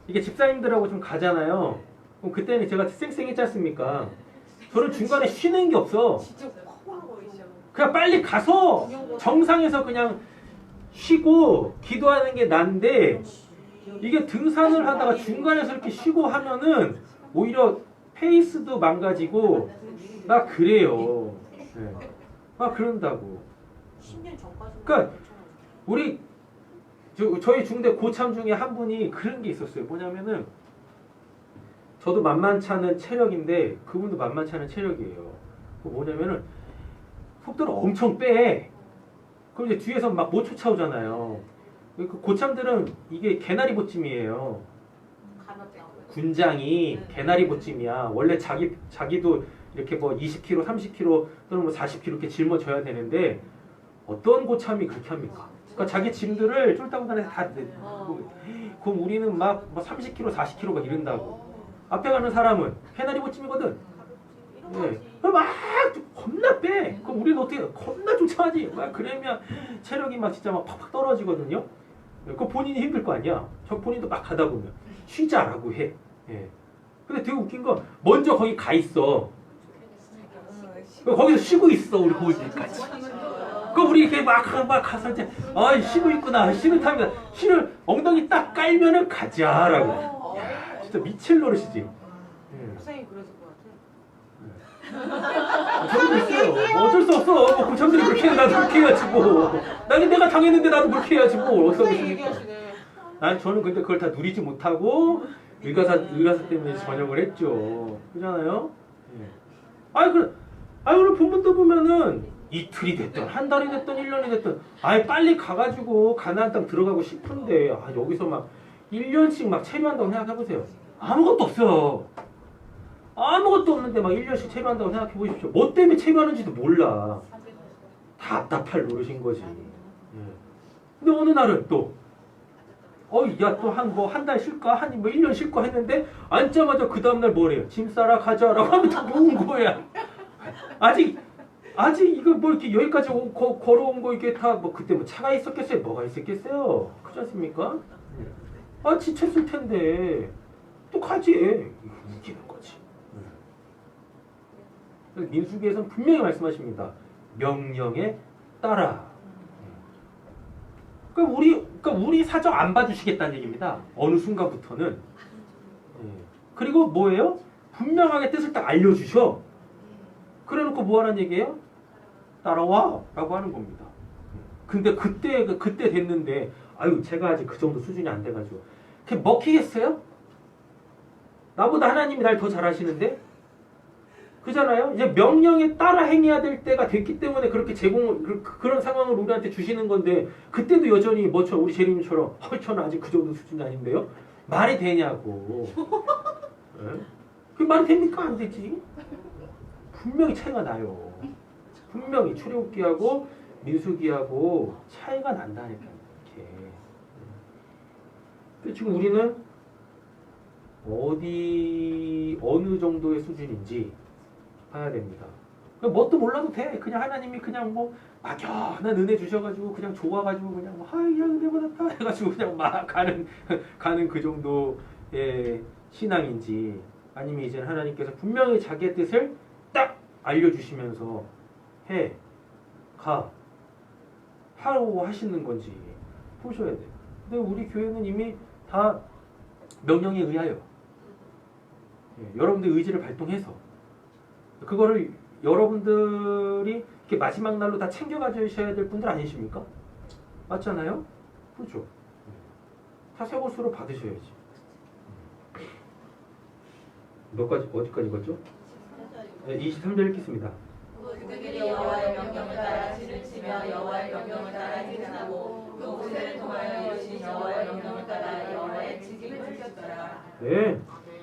이게 집사님들하고 좀 가잖아요. 그럼 그때는 제가 쌩쌩했지 않습니까? 저는 중간에 쉬는 게 없어. 그냥 빨리 가서 정상에서 그냥 쉬고 기도하는 게 난데 이게 등산을 하다가 중간에서 이렇게 쉬고 하면은 오히려 페이스도 망가지고 막 그래요. 네. 막 그런다고. 10년 전까지는 그러니까 우리 저희 중대 고참 중에 한 분이 그런 게 있었어요. 뭐냐면은 저도 만만치 않은 체력인데 그분도 만만치 않은 체력이에요. 뭐냐면은 속도를 엄청 빼. 그럼 이제 뒤에서 막 못 쫓아오잖아요. 그 고참들은 이게 개나리 보찜이에요. 군장이 개나리 보찜이야. 원래 자기도 이렇게 뭐 20kg, 30kg 또는 뭐 40kg 이렇게 짊어져야 되는데 어떤 고참이 그렇게 합니까? 그러니까 자기 짐들을 쫄딱쫄딱 다 그럼 우리는 막 30kg, 40kg 막 이른다고. 앞에 가는 사람은 개나리 보찜이거든. 네. 그럼 막 겁나 빼. 그럼 우리는 어떻게 겁나 쫓아가지. 막 그러면 체력이 막 진짜 막 팍팍 떨어지거든요. 그 본인이 힘들 거 아니야. 저 본인도 막 가다 보면 쉬자라고 해. 예. 근데 되게 웃긴 건 먼저 거기 가 있어. 거기서 쉬고 있어 우리 보기까지. 그럼 우리 이렇게 막 가서 이제 쉬고 있구나. 쉬는 타임이다. 쉬는 엉덩이 딱 깔면은 가자라고. 야, 진짜 미칠 노릇이지. 예. 선생님 그러실 것 같아. 저도 있어요. 어쩔 수 없어. 뭐 고참들이 그렇게 해. 나도 그렇게 해야지 뭐. 내가 당했는데 나도 그렇게 해야지 뭐. 선생님 얘기하시네. 저는 근데 그걸 다 누리지 못하고 의가사 때문에 전역을 했죠. 그잖아요. 예. 오늘 본문도 보면은 이틀이 됐든 한 달이 됐든 1년이 됐든 빨리 가가지고 가나안 땅 들어가고 싶은데 여기서 막 1년씩 막 체류한다고 생각해보세요. 아무것도 없어요. 아무것도 없는데 막 1년씩 체류한다고 생각해 보십시오. 뭐 때문에 체류하는지도 몰라. 답답할 노릇인 거지. 예. 근데 어느 날은 또 또 한 달 쉴까? 한 1년 쉴까? 했는데 앉자마자 그 다음날 뭐래요? 짐 싸라 가자라고 하면 또 모은 거야. 아직 이거 뭐 이렇게 여기까지 걸어온 거 이게 다 뭐 그때 뭐 차가 있었겠어요? 뭐가 있었겠어요? 그렇지 않습니까? 지쳤을 텐데 또 가지. 웃기는 거지. 민수기에서는 분명히 말씀하십니다. 명령에 따라. 그러니까 우리 사정 안 봐주시겠다는 얘기입니다. 어느 순간부터는. 그리고 뭐예요? 분명하게 뜻을 딱 알려주셔. 그래놓고 뭐 하는 얘기예요? 따라와 라고 하는 겁니다. 근데 그때 됐는데 제가 아직 그 정도 수준이 안 돼가지고 그게 먹히겠어요? 나보다 하나님이 날 더 잘하시는데? 그잖아요. 이제 명령에 따라 행해야 될 때가 됐기 때문에 그렇게 그런 상황을 우리한테 주시는 건데 그때도 여전히 우리 재림처럼 저는 아직 그 정도 수준이 아닌데요? 말이 되냐고. 그게 말이 됩니까? 안 되지. 분명히 차이가 나요. 분명히 출애굽기하고 민수기하고 차이가 난다니까 이렇게. 지금 우리는 어느 정도의 수준인지 봐야 됩니다. 뭣도 몰라도 돼. 그냥 하나님이 그냥 막연한 은혜 주셔가지고 그냥 좋아가지고 그냥 은혜 받았다 해가지고 그냥 막 가는 그 정도의 신앙인지 아니면 이제 하나님께서 분명히 자기의 뜻을 딱 알려주시면서 가 하고 하시는 건지 보셔야 돼요. 근데 우리 교회는 이미 다 명령에 의하여 여러분들 의지를 발동해서 그거를 여러분들이 이렇게 마지막 날로 다 챙겨 가주셔야 될 분들 아니십니까? 맞잖아요? 그렇죠? 다 새 것으로 받으셔야지. 몇 가지 어디까지 읽었죠? 23절 읽겠습니다. 그들이 여호와의 명령을 따라 진을 치며 여호와의 명령을 따라 행하고 또 모세를 통하여 이루신 여호와의 명령을 따라 여호와의 직임을 지켰더라. 네,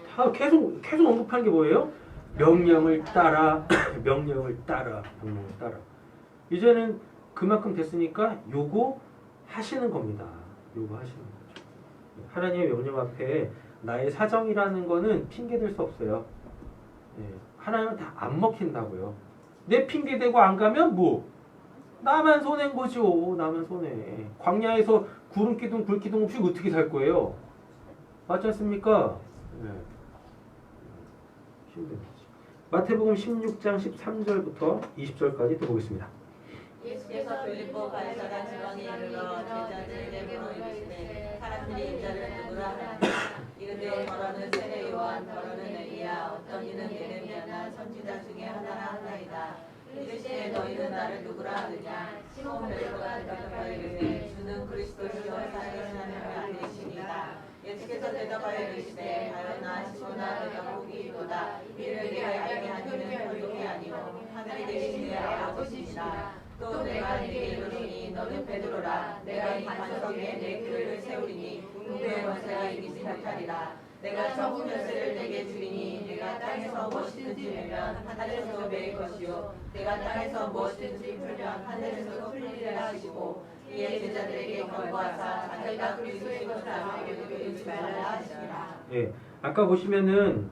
다 계속 언급하는 게 뭐예요? 명령을 따라, 명령을 따라, 명령을 따라. 이제는 그만큼 됐으니까 요거 하시는 겁니다. 요거 하시는 거죠. 하나님의 명령 앞에 나의 사정이라는 거는 핑계 댈 수 없어요. 하나님은 다 안 먹힌다고요. 내 핑계 대고 안 가면 뭐? 나만 손해인 거죠. 나만 손해. 광야에서 구름 기둥, 불 기둥 없이 어떻게 살 거예요? 맞지 않습니까? 네. 힘든 거지. 마태복음 16장 13절부터 20절까지 또 보겠습니다. 예수께서 빌립보 가이사랴 지방에 이르러 제자들에게 물어이르시되 사람들이 인자를 누구라 하느냐 이르되 더러는 세례 요한 더러는 엘리야 어떤 이는 예레미야나 선지자 중에 하나라 하나이다. 이르시되 너희는 나를 누구라 하느냐 시몬 베드로가 대답하여 이르되 주는 그리스도시요 살아계신 하나님의 아들이시니이다. 예수께서 대답하여 이르시되 하여나 시몬아 내가 보기이도다. 이를 내게 알게 하니는 혈육이 아니요 하늘이 계신 내 아버지시니라. 또 내가 네게 이르노니 너는 베드로라. 내가 이 반석에 내 교회를 세우리니 음부의 원수가 이기지 못하리라. 내가 천국 열쇠를 내게 주리니 내가 땅에서 무엇이든지 매면 하늘에서도 매일 것이요 내가 땅에서 무엇이든지 풀면 하늘에서도 풀리리라 하시고 이에 제자들에게 권고하사 자기가 그리스도인 것을 아무에게도 배우지 말라 하시니라. 예, 아까 보시면은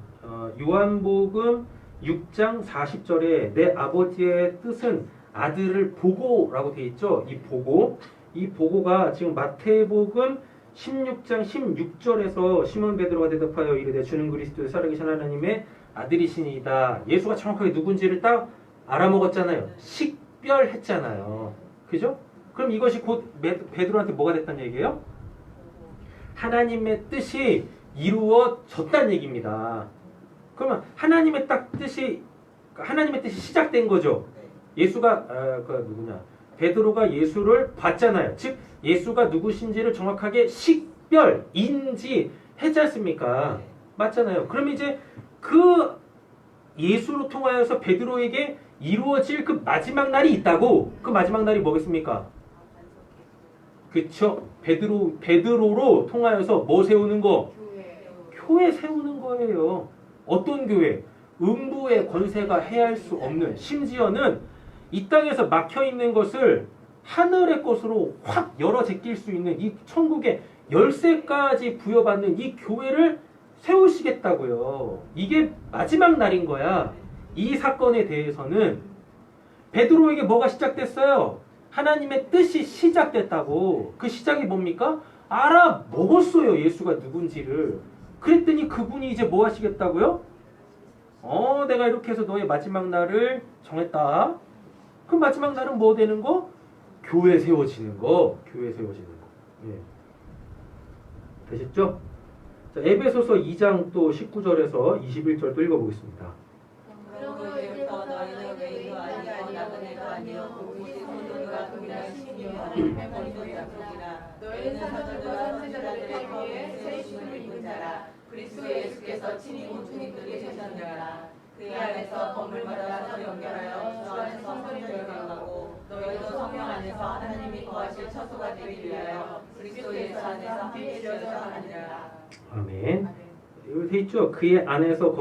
요한복음 6장 40절에 내 아버지의 뜻은 아들을 보고라고 돼 있죠. 이 보고가 지금 마태복음 16장 16절에서 시몬 베드로가 대답하여 이르되 주는 그리스도의 살아계신 하나님의 아들이시니이다. 예수가 정확하게 누군지를 딱 알아먹었잖아요. 식별했잖아요. 그죠? 그럼 이것이 곧 베드로한테 뭐가 됐다는 얘기예요? 하나님의 뜻이 이루어졌다는 얘기입니다. 그러면 하나님의 뜻이 시작된 거죠. 예수가 베드로가 예수를 봤잖아요. 즉 예수가 누구신지를 정확하게 식별, 인지했지 않습니까? 맞잖아요. 그럼 이제 그 예수로 통하여서 베드로에게 이루어질 그 마지막 날이 있다고. 그 마지막 날이 뭐겠습니까? 그쵸? 베드로로 통하여서 뭐 세우는 거? 교회 세우는 거예요. 어떤 교회? 음부의 권세가 해할 수 없는, 심지어는 이 땅에서 막혀있는 것을 하늘의 것으로 확 열어 제낄 수 있는 이 천국의 열쇠까지 부여받는 이 교회를 세우시겠다고요. 이게 마지막 날인 거야. 이 사건에 대해서는 베드로에게 뭐가 시작됐어요? 하나님의 뜻이 시작됐다고. 그 시작이 뭡니까? 알아먹었어요. 예수가 누군지를. 그랬더니 그분이 이제 뭐 하시겠다고요? 내가 이렇게 해서 너의 마지막 날을 정했다. 그 마지막 날은 뭐 되는 거? 교회 세워지는 거. 교회 세워지는 거. 예. 되셨죠? 자, 에베소서 2장 또 19절에서 21절 또 읽어보겠습니다. 그러므로 이제부터 너희는 외인도 아니요 나그네도 아니요 오직 성도들과 동일한 신이요 하나님의 머리도 약속이라. 너희는 사도들과 선지자들의 위에 세우심을 입은 자라. 그리스도 예수께서 친히 모퉁이들이 되셨느니라. 그 안에서 건물마다 서로 연결하여 주 안에서 성전을 연결하고 너희도 성령 안에서 하나님이 거하실 처소가 되기 위하여 그리스도 예수 안에서 함께 지어져 가느니라. 아멘. 여기 돼 있죠? 그의 안에서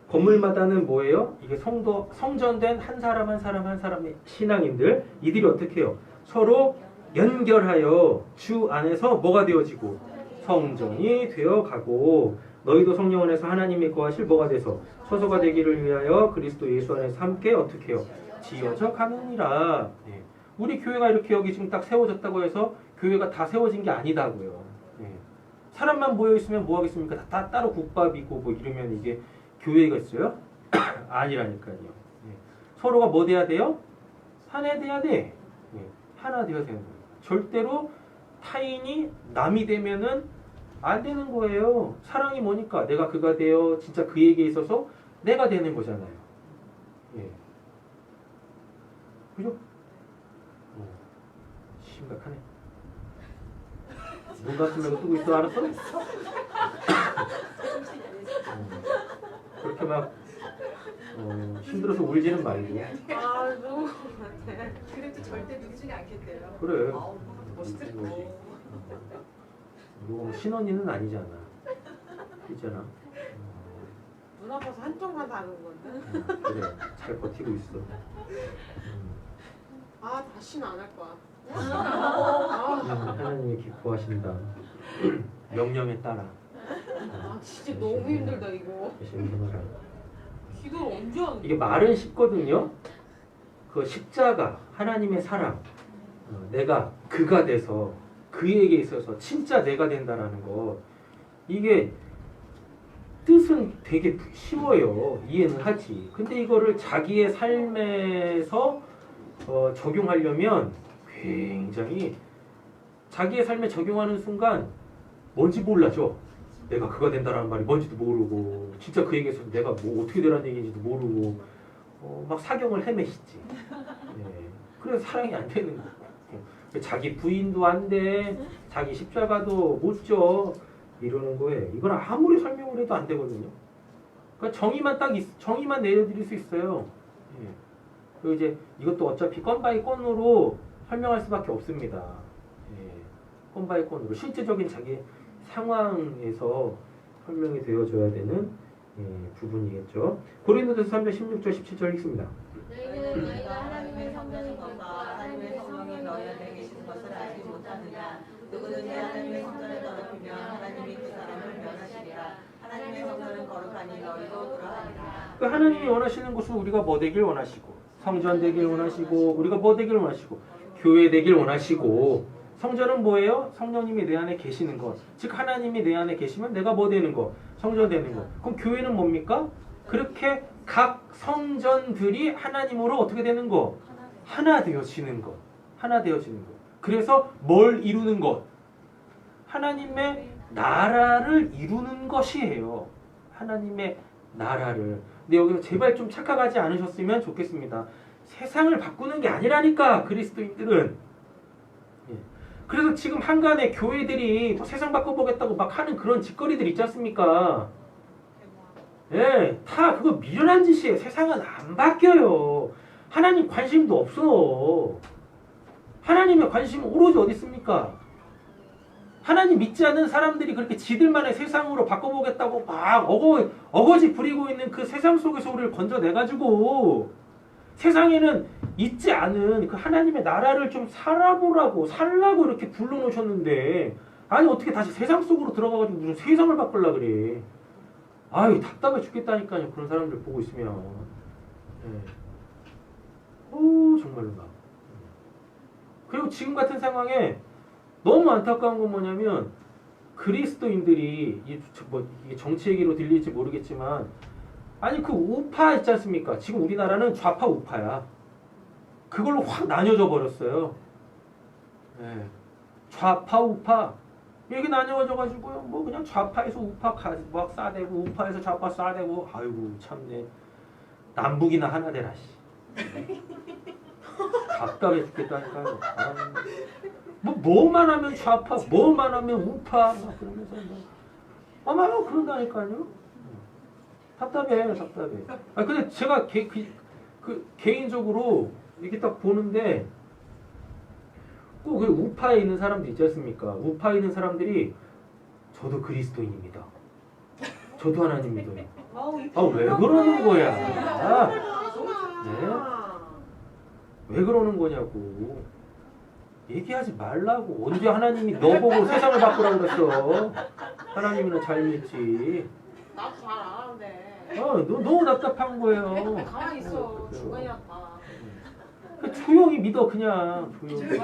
건물마다는 뭐예요? 이게 성전된 한 사람 한 사람의 신앙인들, 이들이 어떻게 해요? 서로 연결하여 주 안에서 뭐가 되어지고 성전이 되어가고 너희도 성령 안에서 하나님이 거하실 뭐가 돼서 처소가 되기를 위하여 그리스도 예수 안에서 함께 어떻게 해요? 지어져 가느니라. 네. 우리 교회가 이렇게 여기 지금 딱 세워졌다고 해서 교회가 다 세워진 게 아니다고요. 네. 사람만 모여있으면 뭐 하겠습니까? 다 따로 국밥이고 뭐 이러면 이게 교회가 있어요? 아니라니까요. 네. 서로가 뭐 돼야 돼요? 하나 돼야 돼. 네. 하나 되어야 되는 거예요. 절대로 타인이 남이 되면은 안 되는 거예요. 사랑이 뭐니까 내가 그가 되어 진짜 그에게 있어서 내가 되는 거잖아요. 예. 그죠? 심각하네. 눈 같은 거 뜨고 있어, 알았어? 그렇게 막 힘들어서 울지는 말고. 아 너무 그래도 절대 늙지는 않겠대요. 그래. 아우, 멋있더라고. 늙는 거지. 누가 뭐 신혼이는 아니잖아. 있잖아. 눈 아파서 한쪽만 다는 건데. 그래. 잘 버티고 있어. 아 다시는 안 할 거야. 하나님이 기뻐하신다. 명령에 따라 아 진짜 너무 힘들다 이거. 열심히 해봐라. 기도를 언제 하는 이게 말은 쉽거든요. 그 십자가, 하나님의 사랑, 내가 그가 돼서 그에게 있어서 진짜 내가 된다라는 거, 이게 뜻은 되게 쉬워요. 이해는 하지. 근데 이거를 자기의 삶에서 적용하려면 굉장히 자기의 삶에 적용하는 순간 뭔지 몰라죠. 내가 그가 된다라는 말이 뭔지도 모르고 진짜 그에게서 내가 뭐 어떻게 되라는 얘기인지도 모르고 막 사경을 헤매시지. 네. 그래서 사랑이 안 되는 거고 자기 부인도 안 돼, 자기 십자가도 못 져 이러는 거예요. 이건 아무리 설명을 해도 안 되거든요. 그러니까 정의만 내려드릴 수 있어요. 예. 그리고 이제 이것도 어차피 건 바이 건으로 설명할 수밖에 없습니다. 예. 건 바이 건으로 실제적인 자기 상황에서 설명이 되어줘야 되는 부분이겠죠. 고린도전서 3장 16절 17절 읽습니다. 너희는 너희가 하나님의 성전인 것과 하나님의 성령이 너희 안에 계시는 것을 알지 못하느냐. 누구든지 하나님의 성전을 더럽히면 하나님이 그 사람을 멸하시리라. 하나님의 성전은 거룩하니 너희도 그러하리라. 그 하나님이 원하시는 것은 우리가 뭐 되길 원하시고, 성전 되길 원하시고, 우리가 뭐 되길 원하시고, 교회 되길 원하시고. 성전은 뭐예요? 성령님이 내 안에 계시는 것. 즉 하나님이 내 안에 계시면 내가 뭐 되는 거? 성전 되는 거. 그럼 교회는 뭡니까? 그렇게 각 성전들이 하나님으로 어떻게 되는 거? 하나 되어지는 것. 하나 되어지는 것. 그래서 뭘 이루는 것? 하나님의 나라를 이루는 것이에요. 하나님의 나라를. 근데 여기서 제발 좀 착각하지 않으셨으면 좋겠습니다. 세상을 바꾸는 게 아니라니까, 그리스도인들은. 그래서 지금 한간에 교회들이 뭐 세상 바꿔보겠다고 막 하는 그런 짓거리들 있지 않습니까? 예, 다 그거 미련한 짓이에요. 세상은 안 바뀌어요. 하나님 관심도 없어. 하나님의 관심은 오로지 어디 있습니까? 하나님 믿지 않는 사람들이 그렇게 지들만의 세상으로 바꿔보겠다고 막 어거지 부리고 있는 그 세상 속에서 우리를 건져내가지고 세상에는 있지 않은 그 하나님의 나라를 좀 살라고 이렇게 불러놓으셨는데, 아니 어떻게 다시 세상 속으로 들어가가지고 무슨 세상을 바꾸려고 그래. 아유 답답해 죽겠다니까요. 그런 사람들 보고 있으면. 정말로 막. 그리고 지금 같은 상황에 너무 안타까운 건 뭐냐면, 그리스도인들이 이게 정치 얘기로 들릴지 모르겠지만, 아니 그 우파 있지 않습니까? 지금 우리나라는 좌파 우파야. 그걸로 확 나뉘어져 버렸어요. 좌파 우파 이렇게 나뉘어져 가지고요. 뭐 그냥 좌파에서 우파 막 싸대고, 우파에서 좌파 싸대고. 아이고 참네. 남북이나 하나 되라 씨. 답답해 죽겠다니까요. 뭐만 하면 좌파, 뭐만 하면 우파 막 그러면서 막 그런다니까요. 답답해. 근데 제가 개인적으로 이렇게 딱 보는데 꼭 그 우파에 있는 사람들 있지 않습니까? 우파에 있는 사람들이 저도 그리스도인입니다. 저도 하나님 믿어요. 왜 그러는 거야? 왜 그러는 거냐고. 얘기하지 말라고. 언제 하나님이 너 보고 세상을 바꾸라고 그랬어. 하나님이나 잘 믿지. 나도 잘 아는데. 너무 답답한 거예요. 가만히 있어. 중간이었다. 조용히 믿어. 그냥 조용히.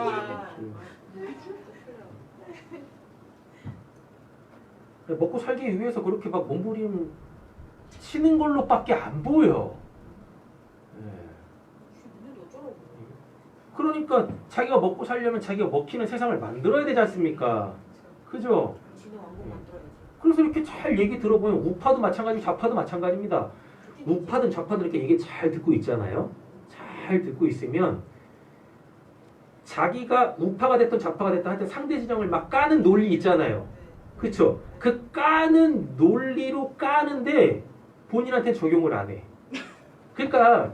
먹고 살기 위해서 그렇게 막 몸부림 치는 걸로밖에 안 보여. 그러니까 자기가 먹고 살려면 자기가 먹히는 세상을 만들어야 되지 않습니까? 그죠? 지는 왕국 만들어야지. 그래서 이렇게 잘 얘기 들어보면 우파도 마찬가지고 좌파도 마찬가지입니다. 우파든 좌파든 이렇게 얘기 잘 듣고 있잖아요. 잘 듣고 있으면 자기가 우파가 됐든 좌파가 됐든 하여튼 상대 진영을 막 까는 논리 있잖아요. 그쵸? 그 까는 논리로 까는데 본인한테 적용을 안 해. 그러니까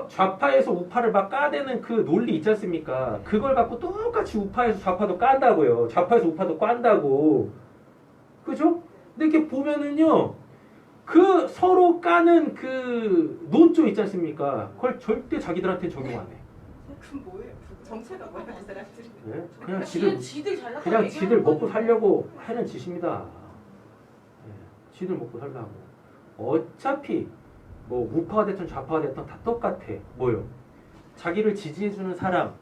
좌파에서 우파를 막 까대는 그 논리 있지 않습니까? 그걸 갖고 똑같이 우파에서 좌파도 깐다고요. 좌파에서 우파도 깐다고. 그죠? 근데 이렇게 보면은요, 그 서로 까는 그 논조 있지 않습니까? 그걸 절대 자기들한테 적용 안 해. 그럼 뭐예요? 정체가 뭐야 그 사람들이? 네? 그냥 지들 잘나가고 그냥 얘기하는 지들 먹고 거지. 살려고 하는 짓입니다. 네, 지들 먹고 살라고. 어차피 뭐 우파가 됐든 좌파가 됐든 다 똑같아. 뭐요? 자기를 지지해주는 사람,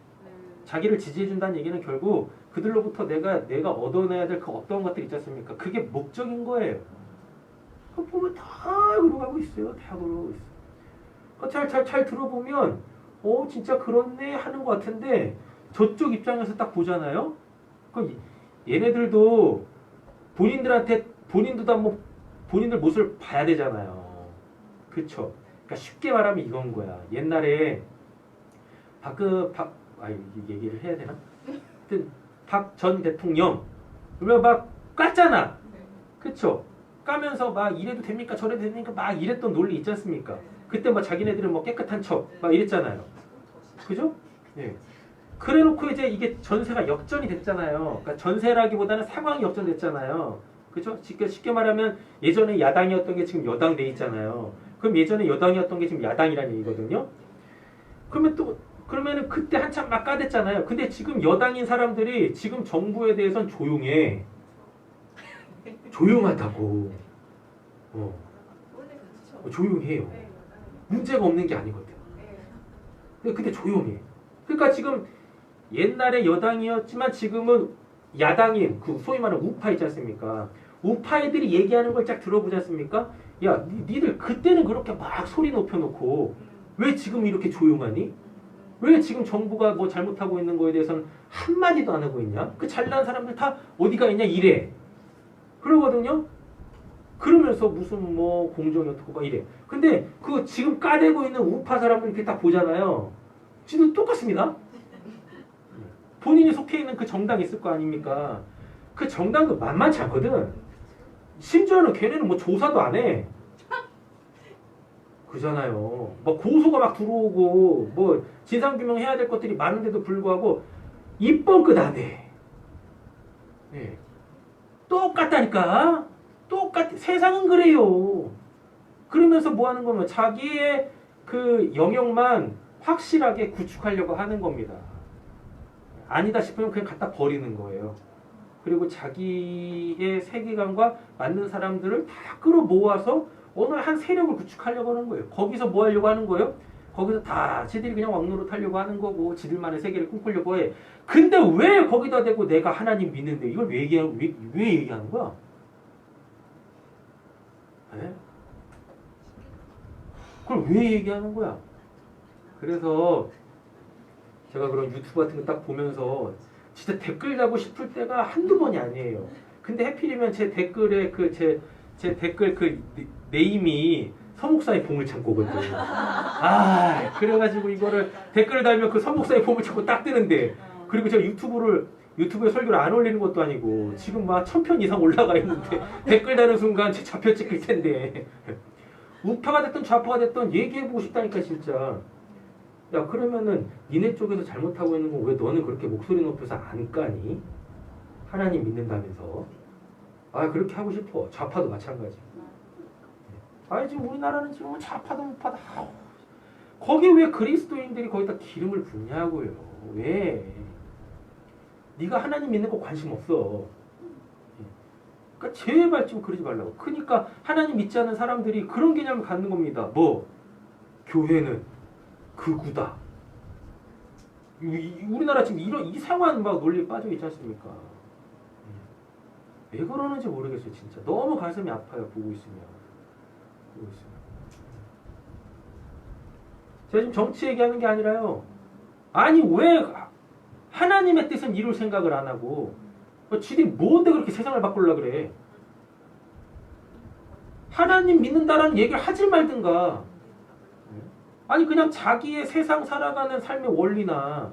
자기를 지지해준다는 얘기는 결국 그들로부터 내가 얻어내야 될 그 어떤 것들 있지 않습니까? 그게 목적인 거예요. 그거 보면 다 그러고 가고 있어요. 다 그러고 있어요. 잘 들어보면 진짜 그렇네 하는 것 같은데 저쪽 입장에서 딱 보잖아요. 그럼 얘네들도 본인도 다 뭐 본인들 모습을 봐야 되잖아요. 그쵸? 그러니까 쉽게 말하면 이건 거야. 옛날에 얘기를 해야 되나? 하여튼 박 전 대통령 그러면 막 깠잖아. 그쵸? 까면서 막 이래도 됩니까? 저래도 됩니까? 막 이랬던 논리 있지 않습니까? 그때 막 자기네들은 뭐 깨끗한 척 막 이랬잖아요. 그죠? 예. 그래놓고 이제 이게 전세가 역전이 됐잖아요. 그러니까 전세라기보다는 상황이 역전됐잖아요. 그죠? 쉽게 말하면 예전에 야당이었던 게 지금 여당 돼 있잖아요. 그럼 예전에 여당이었던 게 지금 야당이라는 얘기거든요. 그러면은 그때 한참 막 까댔잖아요. 근데 지금 여당인 사람들이 지금 정부에 대해서는 조용해. 조용하다고. 조용해요. 문제가 없는 게 아니거든. 근데 조용해. 그러니까 지금 옛날에 여당이었지만 지금은 야당인 그 소위 말하는 우파 있지 않습니까? 우파 애들이 얘기하는 걸 쫙 들어보지 않습니까? 야, 니들 그때는 그렇게 막 소리 높여놓고 왜 지금 이렇게 조용하니? 왜 지금 정부가 뭐 잘못하고 있는 거에 대해서는 한마디도 안 하고 있냐? 그 잘난 사람들 다 어디가 있냐 이래. 그러거든요? 그러면서 무슨 뭐 공정이 어떻고 막 이래. 근데 그 지금 까대고 있는 우파 사람들 이렇게 딱 보잖아요. 지금 똑같습니다. 본인이 속해 있는 그 정당 있을 거 아닙니까? 그 정당도 만만치 않거든. 심지어는 걔네는 뭐 조사도 안 해. 그잖아요. 막 고소가 막 들어오고 뭐 진상규명 해야 될 것들이 많은데도 불구하고 입번 끝 안 해. 네. 똑같다니까. 세상은 그래요. 그러면서 뭐 하는 거면 자기의 그 영역만 확실하게 구축하려고 하는 겁니다. 아니다 싶으면 그냥 갖다 버리는 거예요. 그리고 자기의 세계관과 맞는 사람들을 다 끌어모아서 어느 한 세력을 구축하려고 하는 거예요. 거기서 뭐 하려고 하는 거예요? 거기서 다 지들이 그냥 왕노릇 하려고 하는 거고 지들만의 세계를 꿈꾸려고 해. 근데 왜 거기다 대고 내가 하나님 믿는데 이걸 왜 얘기하는 거야? 네? 그걸 왜 얘기하는 거야? 그래서 제가 그런 유튜브 같은 거 딱 보면서 진짜 댓글 달고 싶을 때가 한두 번이 아니에요. 근데 하필이면 제 댓글에 제 댓글 그 네임이 서목사의 보물창고거든. 그래가지고 이거를 댓글을 달면 그 서목사의 보물창고 딱 뜨는데 그리고 제가 유튜브에 설교를 안 올리는 것도 아니고 지금 막 1000편 이상 올라가 있는데 댓글 다는 순간 제 좌표 찍힐 텐데 우파가 됐든 좌파가 됐든 얘기해보고 싶다니까 진짜. 야 그러면은 니네 쪽에서 잘못하고 있는 거 왜 너는 그렇게 목소리 높여서 안 까니? 하나님 믿는다면서. 그렇게 하고 싶어. 좌파도 마찬가지. 지금 우리나라는 지금 좌파도 우파도 거기 왜 그리스도인들이 거기다 기름을 붓냐고요. 왜? 네가 하나님 믿는 거 관심 없어. 그러니까 제발 좀 그러지 말라고. 그러니까 하나님 믿지 않는 사람들이 그런 개념을 갖는 겁니다. 뭐? 교회는 극우다. 우리나라 지금 이런 이상한 막 논리에 빠져 있지 않습니까? 왜 그러는지 모르겠어요, 진짜. 너무 가슴이 아파요, 보고 있으면. 제가 지금 정치 얘기하는 게 아니라요. 아니 왜 하나님의 뜻은 이룰 생각을 안 하고 지들이 뭔데 그렇게 세상을 바꾸려고 그래. 하나님 믿는다라는 얘기를 하질 말든가. 아니 그냥 자기의 세상 살아가는 삶의 원리나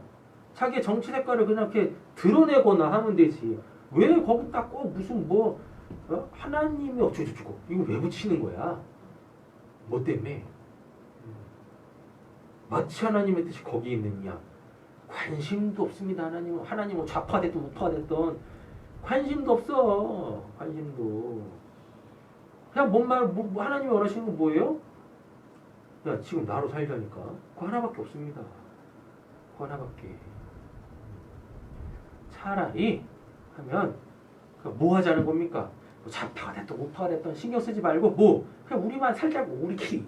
자기의 정치 색깔을 그냥 이렇게 드러내거나 하면 되지. 왜 거기다 꼭 무슨 뭐 하나님이 어쩌고저쩌고 이거 왜 붙이는 거야? 뭐 때문에? 마치 하나님의 뜻이 거기 있느냐? 관심도 없습니다. 하나님은 좌파됐든 우파됐든 관심도 없어. 관심도. 그냥 뭐 하나님이 원하시는 건 뭐예요? 야 지금 나로 살자니까. 그거 하나밖에 없습니다. 그거 하나밖에. 차라리 하면 뭐 하자는 겁니까? 뭐 좌파가 됐든 우파가 됐든 신경 쓰지 말고 뭐 그냥 우리만 살자고 우리끼리.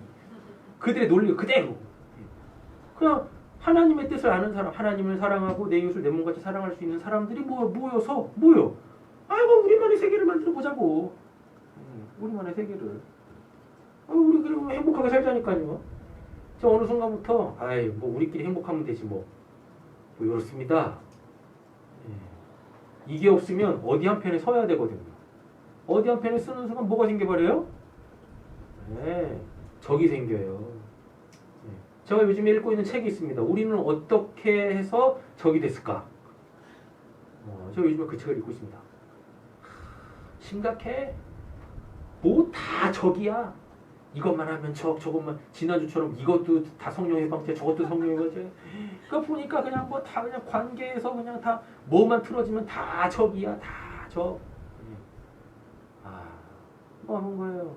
그들의 논리 그대로. 그냥 하나님의 뜻을 아는 사람, 하나님을 사랑하고 내 이웃을 내 몸같이 사랑할 수 있는 사람들이 모여서 뭐요? 아이고 우리만의 세계를 만들어 보자고. 우리만의 세계를. 우리 그럼 행복하게 살자니까요. 저 어느 순간부터 아이 뭐 우리끼리 행복하면 되지 뭐 이렇습니다. 이게 없으면 어디 한 편에 서야 되거든요. 어디 한 편에 쓰는 순간 뭐가 생겨버려요? 적이 생겨요. 제가 요즘에 읽고 있는 책이 있습니다. 우리는 어떻게 해서 적이 됐을까? 제가 요즘에 그 책을 읽고 있습니다. 심각해. 뭐 다 적이야. 이것만 하면 저것만 지난주처럼 이것도 다 성령의 방패 저것도 성령의 방패. 그거 보니까 그냥 뭐 다 그냥 관계에서 그냥 다 뭐만 틀어지면 다 적이야. 다 적. 뭐 하는 거예요?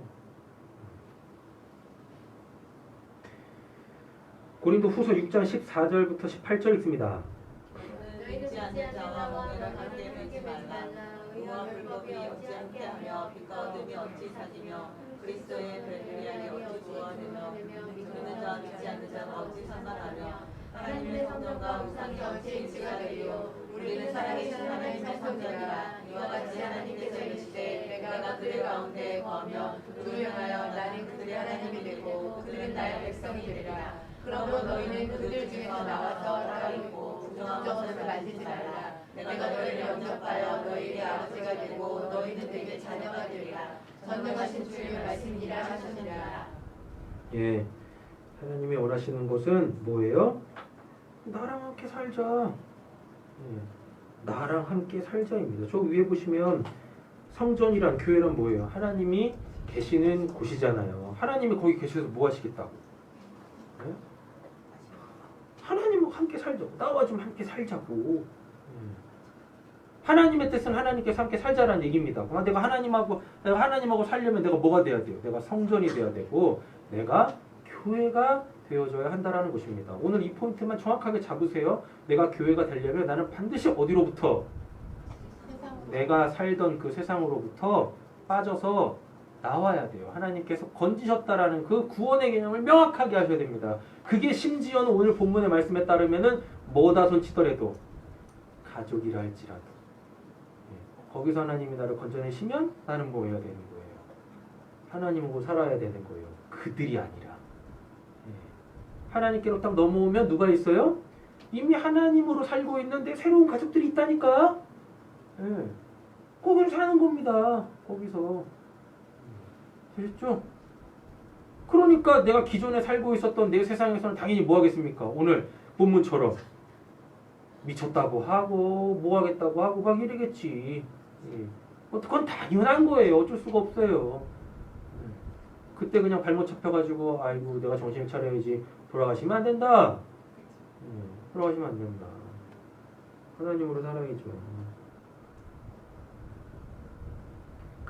고린도 후서 6장 14절부터 18절 있습니다. 너희는 믿지 않는 자와 멍에를 함께 매지 말라. 의와 불법이 어찌 함께하며 빛과 어둠이 어찌 사지며 그리스도의 배들이하니 어찌 구원하며 믿는 자와 믿지 않는 자가 어찌 상관하며 하나님의 성전과 우상이 어찌 일치가 되리요. 우리는 살아계신 하나님의 성전이라. 이와 같이 하나님께서 이르시되 내가 그들 가운데 거하며 그들을 향하여 나는 그들의 하나님이 되고 그들은 나의 백성이 되리라. 그러므로 너희는 그들 중에서 나와서 따르고 부정한 것을 만지지 말라. 내가 너희를 영접하여 너희에게 아버지가 되고 너희는 내게 자녀가 되리라. 전능하신 주의 말씀이라 하셨느니라. 예, 하나님이 원하시는 것은 뭐예요? 나랑 함께 살자. 나랑 함께 살자입니다. 저 위에 보시면 성전이란 교회란 뭐예요? 하나님이 계시는 곳이잖아요. 하나님이 거기 계셔서 뭐 하시겠다고? 네? 하나님하고 함께 살자고. 나와 좀 함께 살자고. 하나님의 뜻은 하나님께서 함께 살자라는 얘기입니다. 내가 하나님하고 살려면 내가 뭐가 돼야 돼요? 내가 성전이 돼야 되고 내가 교회가 되어져야 한다라는 것입니다. 오늘 이 포인트만 정확하게 잡으세요. 내가 교회가 되려면 나는 반드시 어디로부터? 내가 살던 그 세상으로부터 빠져서 나와야 돼요. 하나님께서 건지셨다라는 그 구원의 개념을 명확하게 하셔야 됩니다. 그게 심지어는 오늘 본문의 말씀에 따르면은 뭐다 손치더라도 가족이라 할지라도 거기서 하나님이 나를 건져내시면 나는 뭐 해야 되는 거예요? 하나님하고 살아야 되는 거예요. 그들이 아니라. 하나님께로 딱 넘어오면 누가 있어요? 이미 하나님으로 살고 있는데 새로운 가족들이 있다니까. 거기서 사는 겁니다. 거기서. 되셨죠? 그러니까 내가 기존에 살고 있었던 내 세상에서는 당연히 뭐 하겠습니까? 오늘 본문처럼 미쳤다고 하고 뭐 하겠다고 하고 막 이러겠지. 그건 당연한 거예요. 어쩔 수가 없어요. 그때 그냥 발목 잡혀가지고 아이고 내가 정신 차려야지. 돌아가시면 안 된다. 돌아가시면 안 된다. 하나님으로 살아야죠.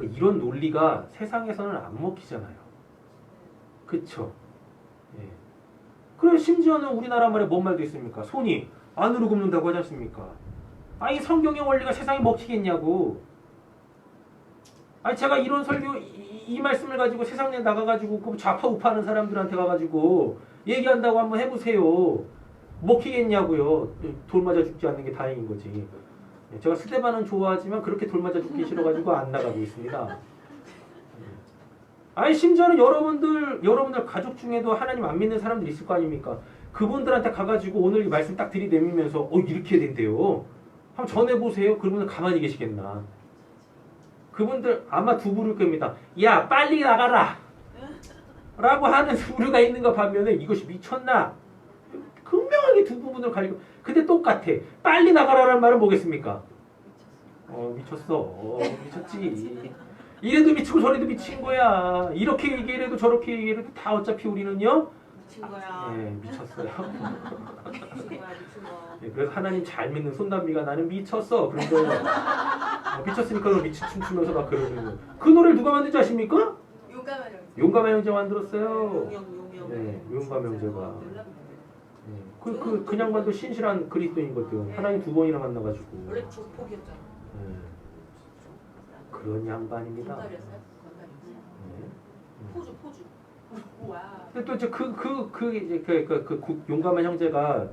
이런 논리가 세상에서는 안 먹히잖아요. 그쵸? 그래 심지어는 우리나라 말에 뭔 말도 있습니까? 손이 안으로 굽는다고 하지 않습니까? 아니 성경의 원리가 세상에 먹히겠냐고. 아니 제가 이런 설교 이 말씀을 가지고 세상에 나가가지고 그 좌파 우파하는 사람들한테 가가지고 얘기한다고 한번 해보세요. 먹히겠냐고요. 돌 맞아 죽지 않는 게 다행인 거지. 제가 스데반은 좋아하지만 그렇게 돌 맞아 죽기 싫어가지고 안 나가고 있습니다. 아니 심지어는 여러분들 가족 중에도 하나님 안 믿는 사람들 있을 거 아닙니까? 그분들한테 가가지고 오늘 이 말씀 딱 들이대면서 이렇게 된대요. 한번 전해보세요. 그러면 가만히 계시겠나. 그분들 아마 두 부를 겁니다. 야 빨리 나가라 라고 하는 두 부류가 있는 거 보면은 이것이 미쳤나. 분명하게 두 부분을 가지고 근데 똑같아. 빨리 나가라라는 말은 뭐겠습니까? 미쳤어. 미쳤지. 이래도 미치고 저래도 미친 거야. 이렇게 얘기해도 저렇게 얘기해도 다 어차피 우리는요. 미친 거야. 네, 미쳤어요. 미친 거야, 미친 거. 네, 그래서 하나님 잘 믿는 손담비가 나는 미쳤어. 그런 거예요. 미쳤으니까 너 미치 춤추면서 막 그러는 거. 그 노래를 누가 만든지 아십니까? 용감한 형제. 용감한 형제 만들었어요. 용영. 네, 용감한 형제가. 놀랍네요. 네, 그냥 봐도 신실한 그리스도인거든. 하나님 두 번이나 만나가지고. 원래 조폭이었잖아. 네. 그런 양반입니다. 건달이었어요? 건달이었어요? 네. 포주. 와. 근데 또 이제 용감한 형제가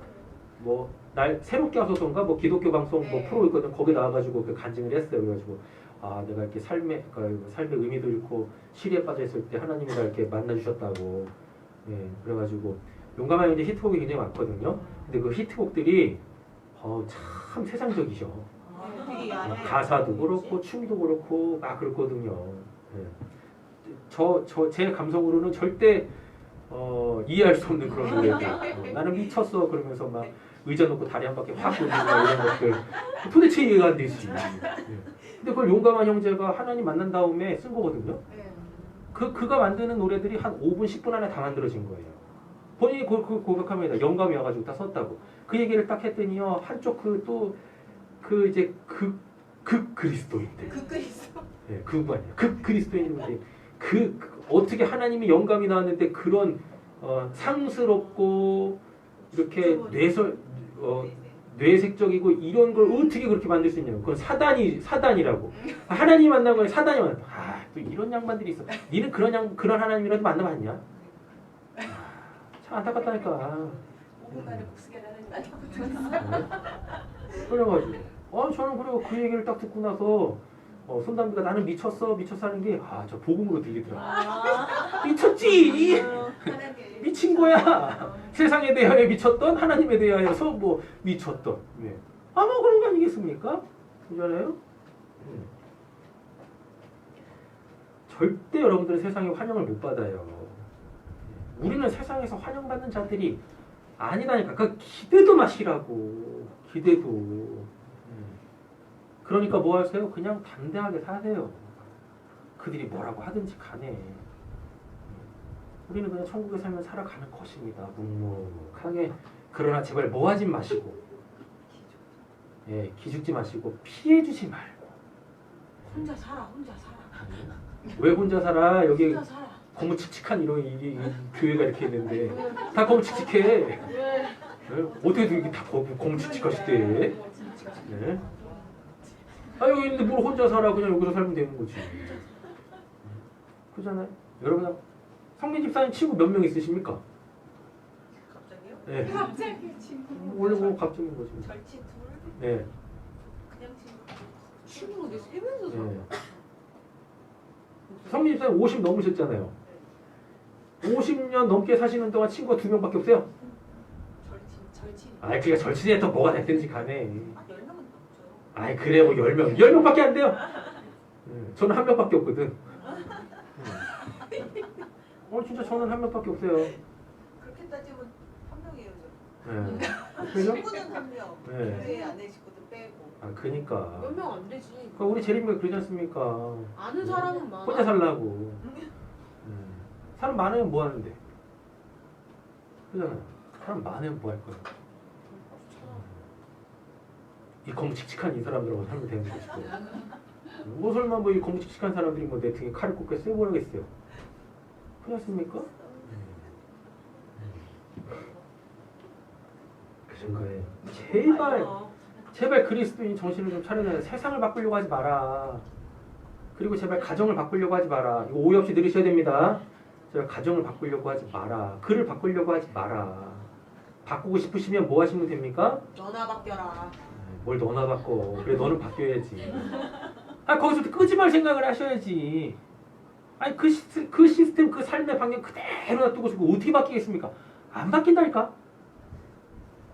뭐 날 새롭게 하소서인가 뭐 기독교 방송 뭐 네. 프로 있거든. 거기 나와가지고 그 간증을 했어요. 그래가지고 내가 이렇게 삶의 의미도 잃고 시리에 빠져 있을 때 하나님이 날 이렇게 만나주셨다고. 예, 그래가지고 용감한 형제 히트곡이 굉장히 많거든요. 근데 그 히트곡들이 참 세상적이죠. 되게 야해. 가사도 그렇고 춤도 그렇고 막 그렇거든요. 예. 제 감성으로는 절대 이해할 수 없는 그런 노래들. 나는 미쳤어 그러면서 막 의자 놓고 다리 한 바퀴 확 돌리고 이런 것들 도대체 이해가 안 되지. 예. 근데 그걸 용감한 형제가 하나님 만난 다음에 쓴 거거든요. 네. 그가 만드는 노래들이 한 5분 10분 안에 다 만들어진 거예요. 본인이 그 고백합니다. 영감이 와가지고 다 썼다고. 그 얘기를 딱 했더니요 한쪽 이제 그리스도인들. 그 그리스도. 예, 그거 아니에요. 그리스도인인데 어떻게 하나님이 영감이 나왔는데 그런 상스럽고 이렇게 뇌색적이고 이런 걸 어떻게 그렇게 만들 수 있냐고. 그건 사단이라고. 하나님 만난 거에 사단이 만나. 또 이런 양반들이 있어. 니는 그런 하나님이라도 만나봤냐? 참 안타깝다니까. 5분 만에 복수계를 하나님 만나고 그래가지고 저는 그리고 그 얘기를 딱 듣고 나서 손담비가 나는 미쳤어 하는 게 저 복음으로 들리더라. 미쳤지. 하나님. 미친 거야. 세상에 대하여 미쳤던 하나님에 대하여서 뭐 미쳤던. 네. 뭐 그런 거 아니겠습니까? 그잖아요. 절대 여러분들은 세상에 환영을 못 받아요. 우리는 세상에서 환영받는 자들이 아니다니까. 그 기대도 마시라고. 기대도. 그러니까 뭐 하세요? 그냥 담대하게 사세요. 그들이 뭐라고 하든지 간에. 우리는 그냥 천국에 살면 살아가는 것입니다. 묵묵하게. 그러나 제발 뭐하지 마시고, 기죽지 마시고 피해주지 말고. 혼자 살아. 왜 혼자 살아? 여기 혼자 살아. 거무칙칙한 이 교회가 이렇게 있는데 다 거무칙칙해. 왜? 어떻게 이렇게 다 거무칙칙하시대? 네. 여기 있는데 뭘 혼자 살아? 그냥 여기서 살면 되는 거지. 그잖아요. 여러분 성민 집사님 친구 몇 명 있으십니까? 갑자기요? 네. 갑자기 친구. 원래 뭐 갑자기 거지. 절친 둘? 네. 그냥 친구로 내 세 명이서 살아. 네. 성민 집사님 50 넘으셨잖아요. 50년 넘게 사시는 동안 친구가 2명밖에 없어요? 절친. 그러니까 절친에 또 뭐가 됐든지 간에. 10명은 넘죠. 그래 뭐 10명. 10명밖에 안 돼요. 저는 1명밖에 없거든. 진짜 저는 1명밖에 없어요. 그렇게 따지면 한 명이에요. 저. 그죠? 친구는 한 명. 네. 교회 안에 식구들 빼고. 그니까. 몇 명 안 되지. 그러니까 우리 재림이가 그러지 않습니까? 아는 사람은 많아. 혼자 살라고. 사람 많으면 뭐 하는데? 그잖아요. 사람 많으면 뭐 할 거야? 이 거무칙칙한 이 사람들하고 살면 되는 거지. 뭐 설마 뭐 이 거무칙칙한 사람들이 뭐 내 등에 칼을 꽂게 쎄보라겠어요. 그렇지 않습니까? 그러니까 제발 그리스도인 정신을 좀 차려야 세상을 바꾸려고 하지 마라. 그리고 제발 가정을 바꾸려고 하지 마라. 이거 오해 없이 들으셔야 됩니다. 제발 가정을 바꾸려고 하지 마라. 글을 바꾸려고 하지 마라. 바꾸고 싶으시면 뭐 하시면 됩니까? 너나 바뀌어라. 뭘 너나 바꿔. 그래 너는 바뀌어야지. 거기서 끄지 말 생각을 하셔야지. 그 시스템 그 삶의 방향 그대로 놔두고 어떻게 바뀌겠습니까? 안 바뀐다니까.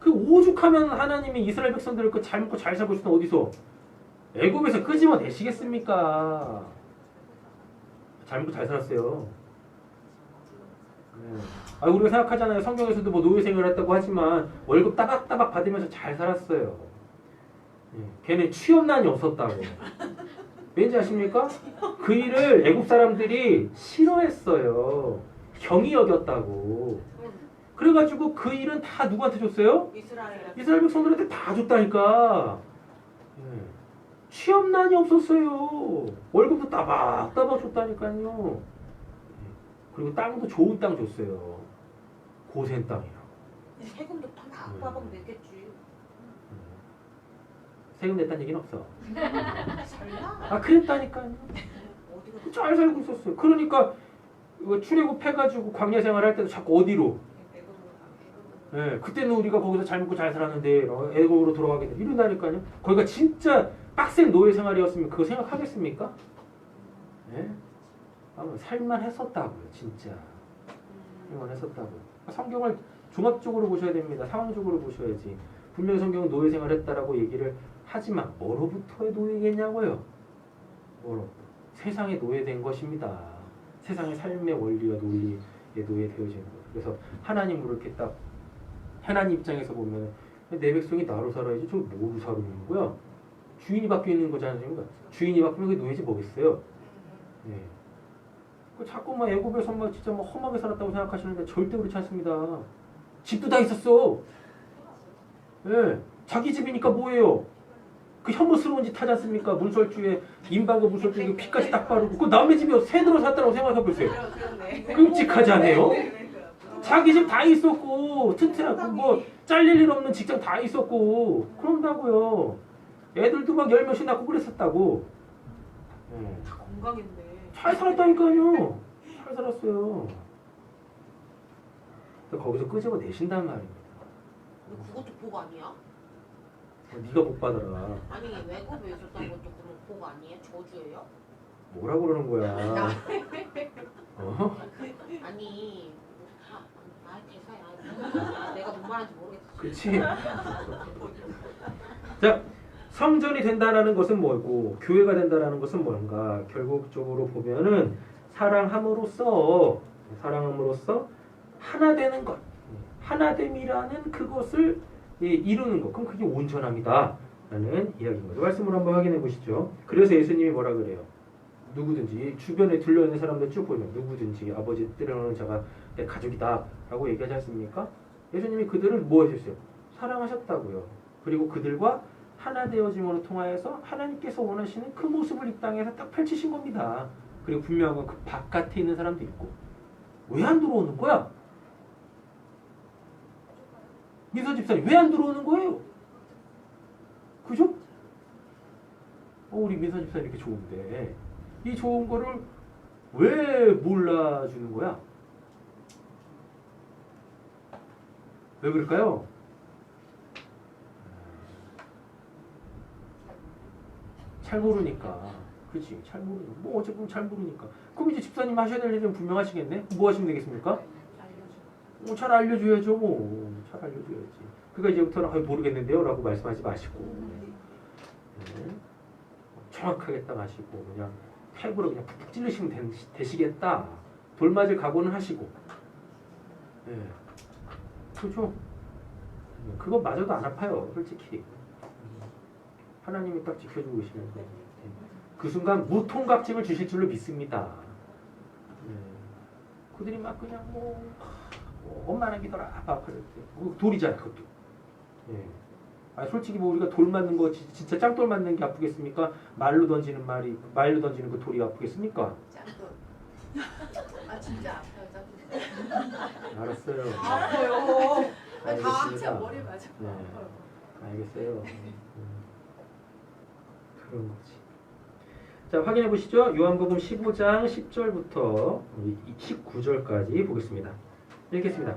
그 오죽하면 하나님이 이스라엘 백성들을 그 잘 먹고 잘 살고 있으면 어디서 애굽에서 끄집어내시겠습니까? 잘 먹고 잘 살았어요. 네. 우리가 생각하잖아요. 성경에서도 뭐 노예 생활을 했다고 하지만 월급 따박따박 받으면서 잘 살았어요. 네. 걔는 취업난이 없었다고. 왠지 아십니까? 그 일을 애굽 사람들이 싫어했어요. 경이 여겼다고. 그래가지고 그 일은 다 누구한테 줬어요? 이스라엘 백성들한테 다 줬다니까. 네. 취업난이 없었어요. 월급도 따박따박 줬다니까요. 그리고 땅도 좋은 땅 줬어요. 고센 땅이라고. 세금도 따박따박 내겠지. 세금 냈다는 얘기는 없어. 설마? 그랬다니까요. 어디가 잘 살고 있었어요. 그러니까 이거 출애굽 해가지고 광야 생활할 때도 자꾸 어디로? 예, 그때는 우리가 거기서 잘 먹고 잘 살았는데 애굽으로 돌아가게 돼. 이런다니까요. 거기가 진짜 빡센 노예 생활이었으면 그거 생각하겠습니까? 예? 살만 했었다고요, 진짜. 살만 했었다고요. 성경을 종합적으로 보셔야 됩니다. 상황적으로 보셔야지. 분명히 성경은 노예 생활했다라고 얘기를 하지만 뭐로부터의 노예겠냐고요. 뭐로부터? 세상에 노예된 것입니다. 세상의 삶의 원리와 논리에 노예되어지는 거예요. 그래서 하나님으로 이렇게 딱 하나님 입장에서 보면 내 백성이 나로 살아야지 저 뭐로 살아있는 거야? 주인이 바뀌는 거지 않습니까? 주인이 바뀌면 그게 노예지 뭐겠어요? 네. 자꾸 막 애굽에서 막 진짜 막 험하게 살았다고 생각하시는데 절대 그렇지 않습니다. 집도 다 있었어. 예. 자기 집이니까 뭐예요? 그 혐오스러운 짓 하지 않습니까? 문설주에 인방과 문설주에 그 피까지 딱 바르고 그 남의 집이 새 들어 샀다고 생각해 보세요. 끔찍하지 않아요? 자기 집 다 있었고 튼튼하고 뭐 잘릴 일 없는 직장 다 있었고 그런다고요. 애들도 막 10명씩 낳고 그랬었다고. 예. 다 건강인데. 잘 살았다니까요. 잘 살았어요. 거기서 끄집어 내신단 말입니다. 근데 그것도 복 아니야? 네가 복 받아라. 아니 외국에 있었던 것도 그럼 복 아니에요? 저주예요? 뭐라 그러는 거야? 어? 아니 대사야. 내가 뭔 말인지 모르겠어. 그렇지. 자, 성전이 된다라는 것은 뭐고 교회가 된다라는 것은 뭔가 결국적으로 보면은 사랑함으로써 하나 되는 것, 하나됨이라는 그것을 이루는 것. 그럼 그게 온전함이다라는 이야기인 거죠. 말씀을 한번 확인해 보시죠. 그래서 예수님이 뭐라 그래요? 누구든지 주변에 둘러있는 사람들 쭉 보면 누구든지 아버지 뜻대로는 자가 내 가족이다라고 얘기하지 않습니까? 예수님이 그들을 뭐 하셨어요? 사랑하셨다고요. 그리고 그들과 하나 되어짐으로 통하여서 하나님께서 원하시는 그 모습을 이 땅에서 딱 펼치신 겁니다. 그리고 분명한 건 그 바깥에 있는 사람도 있고 왜 안 들어오는 거야? 미서 집사님 왜 안 들어오는 거예요? 그죠? 우리 미서 집사님 이렇게 좋은데 이 좋은 거를 왜 몰라주는 거야? 왜 그럴까요? 잘 모르니까. 그치? 잘 모르니까. 뭐 어쨌든 잘 모르니까. 그럼 이제 집사님 하셔야 될 일은 분명하시겠네? 뭐 하시면 되겠습니까? 잘 알려줘야죠. 잘 알려줘야지. 그러니까 이제부터는 모르겠는데요 라고 말씀하지 마시고 네. 정확하게 딱 하시고 그냥 탭으로 그냥 푹푹 찔르시면 되시겠다. 돌맞을 각오는 하시고 네. 그렇죠? 그거 맞아도 안 아파요. 솔직히. 하나님이 딱 지켜주고 계시면 그 순간 무통각증을 주실 줄로 믿습니다. 그들이 막 그냥 엄마는 믿어라 아빠 그랬대. 돌이잖아 그것도. 솔직히 우리가 돌 맞는 거 진짜 짱돌 맞는 게 아프겠습니까? 말로 던지는 그 돌이 아프겠습니까? 짱돌. 진짜 아파요 짱돌. 알았어요. 아파요. 다 진짜 머리 맞아. 네. 알겠어요. 그런 거지. 자, 확인해 보시죠. 요한복음 15장 10절부터 19절까지 보겠습니다. 읽겠습니다.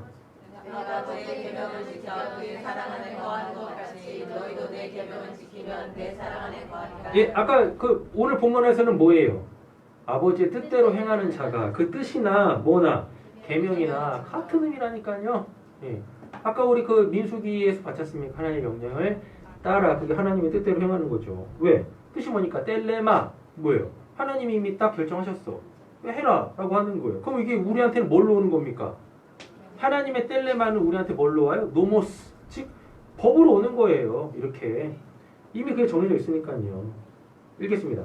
내가 내 계명을 지켜 그의 사랑 안에 거하는 것 같이 너희도 내 계명을 지키면 내 사랑 안에 거하리라. 예, 아까 그 오늘 본문에서는 뭐예요? 아버지의 뜻대로 행하는 자가 그 뜻이나 뭐나 계명이나 같은 의미라니까요. 예. 아까 우리 그 민수기에서 봤지 않습니까? 하나님의 명령을 따라. 그게 하나님의 뜻대로 행하는 거죠. 왜? 뜻이 뭐니까? 텔레마. 뭐예요? 하나님이 이미 딱 결정하셨어. 해라 라고 하는 거예요. 그럼 이게 우리한테는 뭘로 오는 겁니까? 하나님의 텔레마는 우리한테 뭘로 와요? 노모스. 즉 법으로 오는 거예요. 이렇게. 이미 그게 정해져 있으니까요. 읽겠습니다.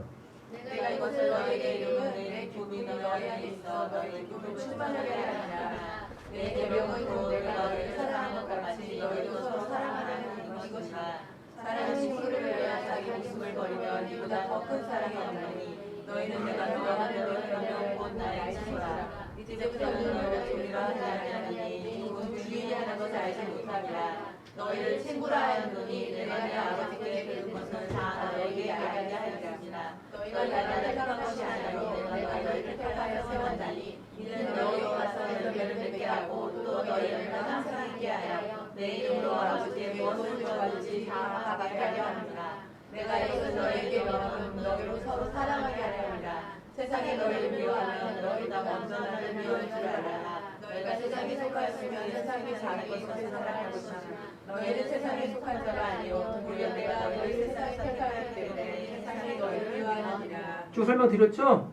내가 이것을 너희에게 이루면 내 기쁨이 너희 안에 있어 너희 기쁨을 충만하게 하리라. 내 계명은 곧 내가 너희를 사랑한 것 같이 너희도 서로 사랑하라는 이것이다. 사랑하는 친구를 위하여 자기 목숨을 버리면 이보다 더 큰 사랑이 없나니 너희는 내가 너와 너희 계명 곧 나의 친구라. 이제부터는 너희가 종이라 하지 아니하니 곧 주인이 하는 것을 알지 못함이라. 너희를 친구라 하였노니 내가 내 아버지께 배운 것은 다 너희에게 알게 하였으나 너희가 나를 택한 것이 아니요 내가 너희를 택하여 세웠나니 이는 너희와 와서 열매를 맺게 하고 또 너희를 항상 있게 하여 내 이름으로 아버지의 무엇을 구하든지 다 받게 하려 합니다. 내가 이것을 너희에게 명하면 너희로 서로 사랑하게 하려 합니다. 세상이 너희를 미워하면 너희보다 먼저 나를 미워할 줄 알아. 너희가 세상에 속하였으면 세상이 자기 것을 사랑할 것이나 너희는 세상에 속한 자가 아니요 오히려 내가 너희를 세상에 택하였기 때문에 세상이 너희를 미워하느니라. 쭉 설명드렸죠?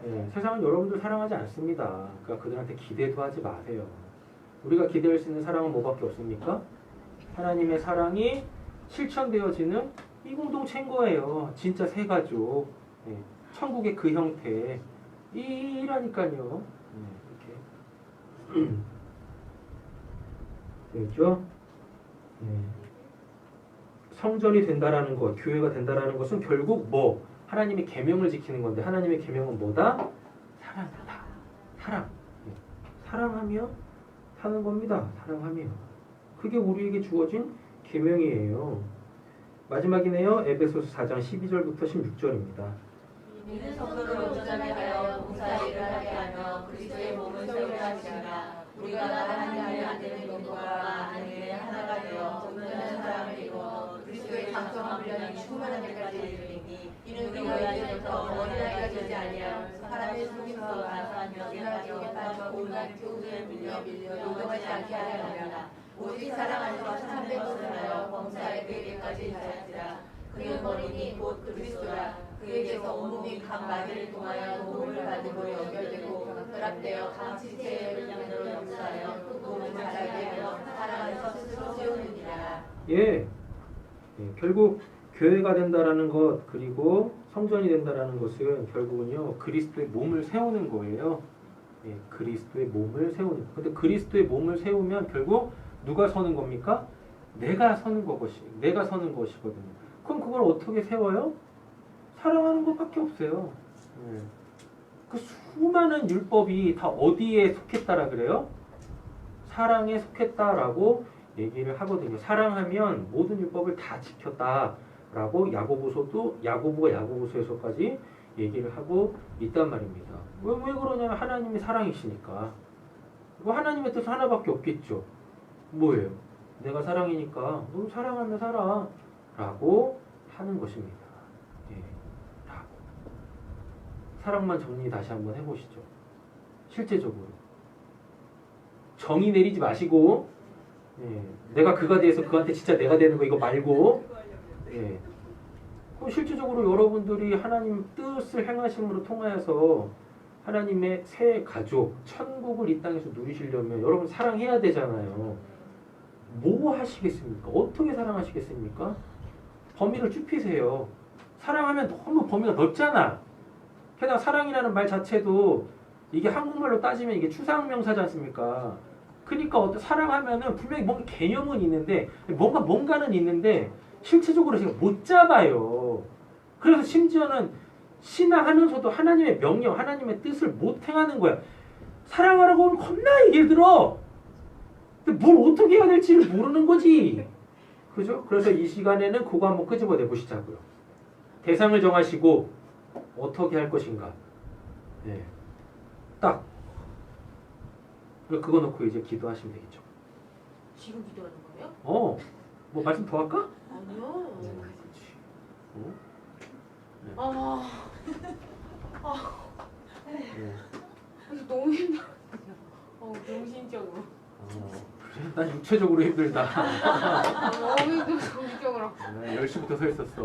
네, 세상은 여러분들 사랑하지 않습니다. 그러니까 그들한테 기대도 하지 마세요. 우리가 기대할 수 있는 사랑은 뭐밖에 없습니까? 하나님의 사랑이 실천되어지는 이 공동체인 거예요. 진짜 새 가족. 네, 천국의 그 형태. 이라니까요. 이렇게. 되겠죠? 네. 성전이 된다라는 것, 교회가 된다라는 것은 결국 뭐? 하나님의 계명을 지키는 건데 하나님의 계명은 뭐다? 사랑이다. 사랑. 네. 사랑하며 사는 겁니다. 사랑하며. 그게 우리에게 주어진 계명이에요. 마지막이네요. 에베소서 4장 12절부터 16절입니다. 이는 성도를 온전하게 하여 봉사의 일을 하게 하며 그리스도의 몸을 세우려 하시니라. 우리가 하나님의 안 되는 것과 아내의 하나가 되어 온전한 사람을 이루어 그리스도의 장성함을 향해 충만한 데까지 이르리니 이는 우리가 이제부터 어린아이가 되지 아니하여 사람의 속임수와 가사하며 연락에 빠져 온갖 교훈에 밀려 요동하지 않게 하려 합니다. 오직 사랑 안에서 참된 것을 하여 범사에 그에게까지 이르지라. 그는 머리니 곧 그리스도라. 그에게서 온몸이 각 마디를 통하여 도움을 받으로 연결되고 결합되어 각 지체의 분량대로 역사하여 그 몸을 자라게 하여 사랑 안에서 스스로 세우느니라. 예. 결국 교회가 된다라는 것 그리고 성전이 된다라는 것은 결국은요 그리스도의 몸을 세우는 거예요. 예, 그리스도의 몸을 세우는. 근데 그리스도의 몸을 세우면 결국 누가 서는 겁니까? 내가 서는 것이거든요. 그럼 그걸 어떻게 세워요? 사랑하는 것밖에 없어요. 예. 그 수많은 율법이 다 어디에 속했다라 그래요? 사랑에 속했다라고 얘기를 하거든요. 사랑하면 모든 율법을 다 지켰다라고 야고보가 야고보서에서까지 얘기를 하고 있단 말입니다. 왜 그러냐면 하나님이 사랑이시니까. 하나님의 뜻은 하나밖에 없겠죠. 뭐예요? 내가 사랑이니까 너 사랑하며 살아 라고 하는 것입니다. 예, 라고. 사랑만 정리 다시 한번 해보시죠. 실제적으로 정의 내리지 마시고 예, 내가 그가 돼서 그한테 진짜 내가 되는 거 이거 말고 예. 그럼 실제적으로 여러분들이 하나님 뜻을 행하심으로 통하여서 하나님의 새 가족, 천국을 이 땅에서 누리시려면 여러분 사랑해야 되잖아요. 뭐 하시겠습니까? 어떻게 사랑하시겠습니까? 범위를 좁히세요. 사랑하면 너무 범위가 넓잖아. 게다가 사랑이라는 말 자체도 이게 한국말로 따지면 이게 추상명사지 않습니까? 그러니까 사랑하면은 분명히 뭔가 개념은 있는데 뭔가는 있는데 실체적으로 제가 못 잡아요. 그래서 심지어는 신앙하면서도 하나님의 명령, 하나님의 뜻을 못 행하는 거야. 사랑하라고 하면 겁나 얘기를 들어. 근데 뭘 어떻게 해야 될지를 모르는 거지. 그죠? 그래서 이 시간에는 그거 한번 끄집어내 보시자고요. 대상을 정하시고 어떻게 할 것인가. 네. 딱. 그거 놓고 이제 기도하시면 되겠죠. 지금 기도하는 거예요? 뭐 말씀 더 할까? 아니요. 그렇지. 그래서 너무 힘들어요. 정신적으로. 그래? 난 육체적으로 힘들다. 너무 힘들어, 정신적으로. 10시부터 서 있었어.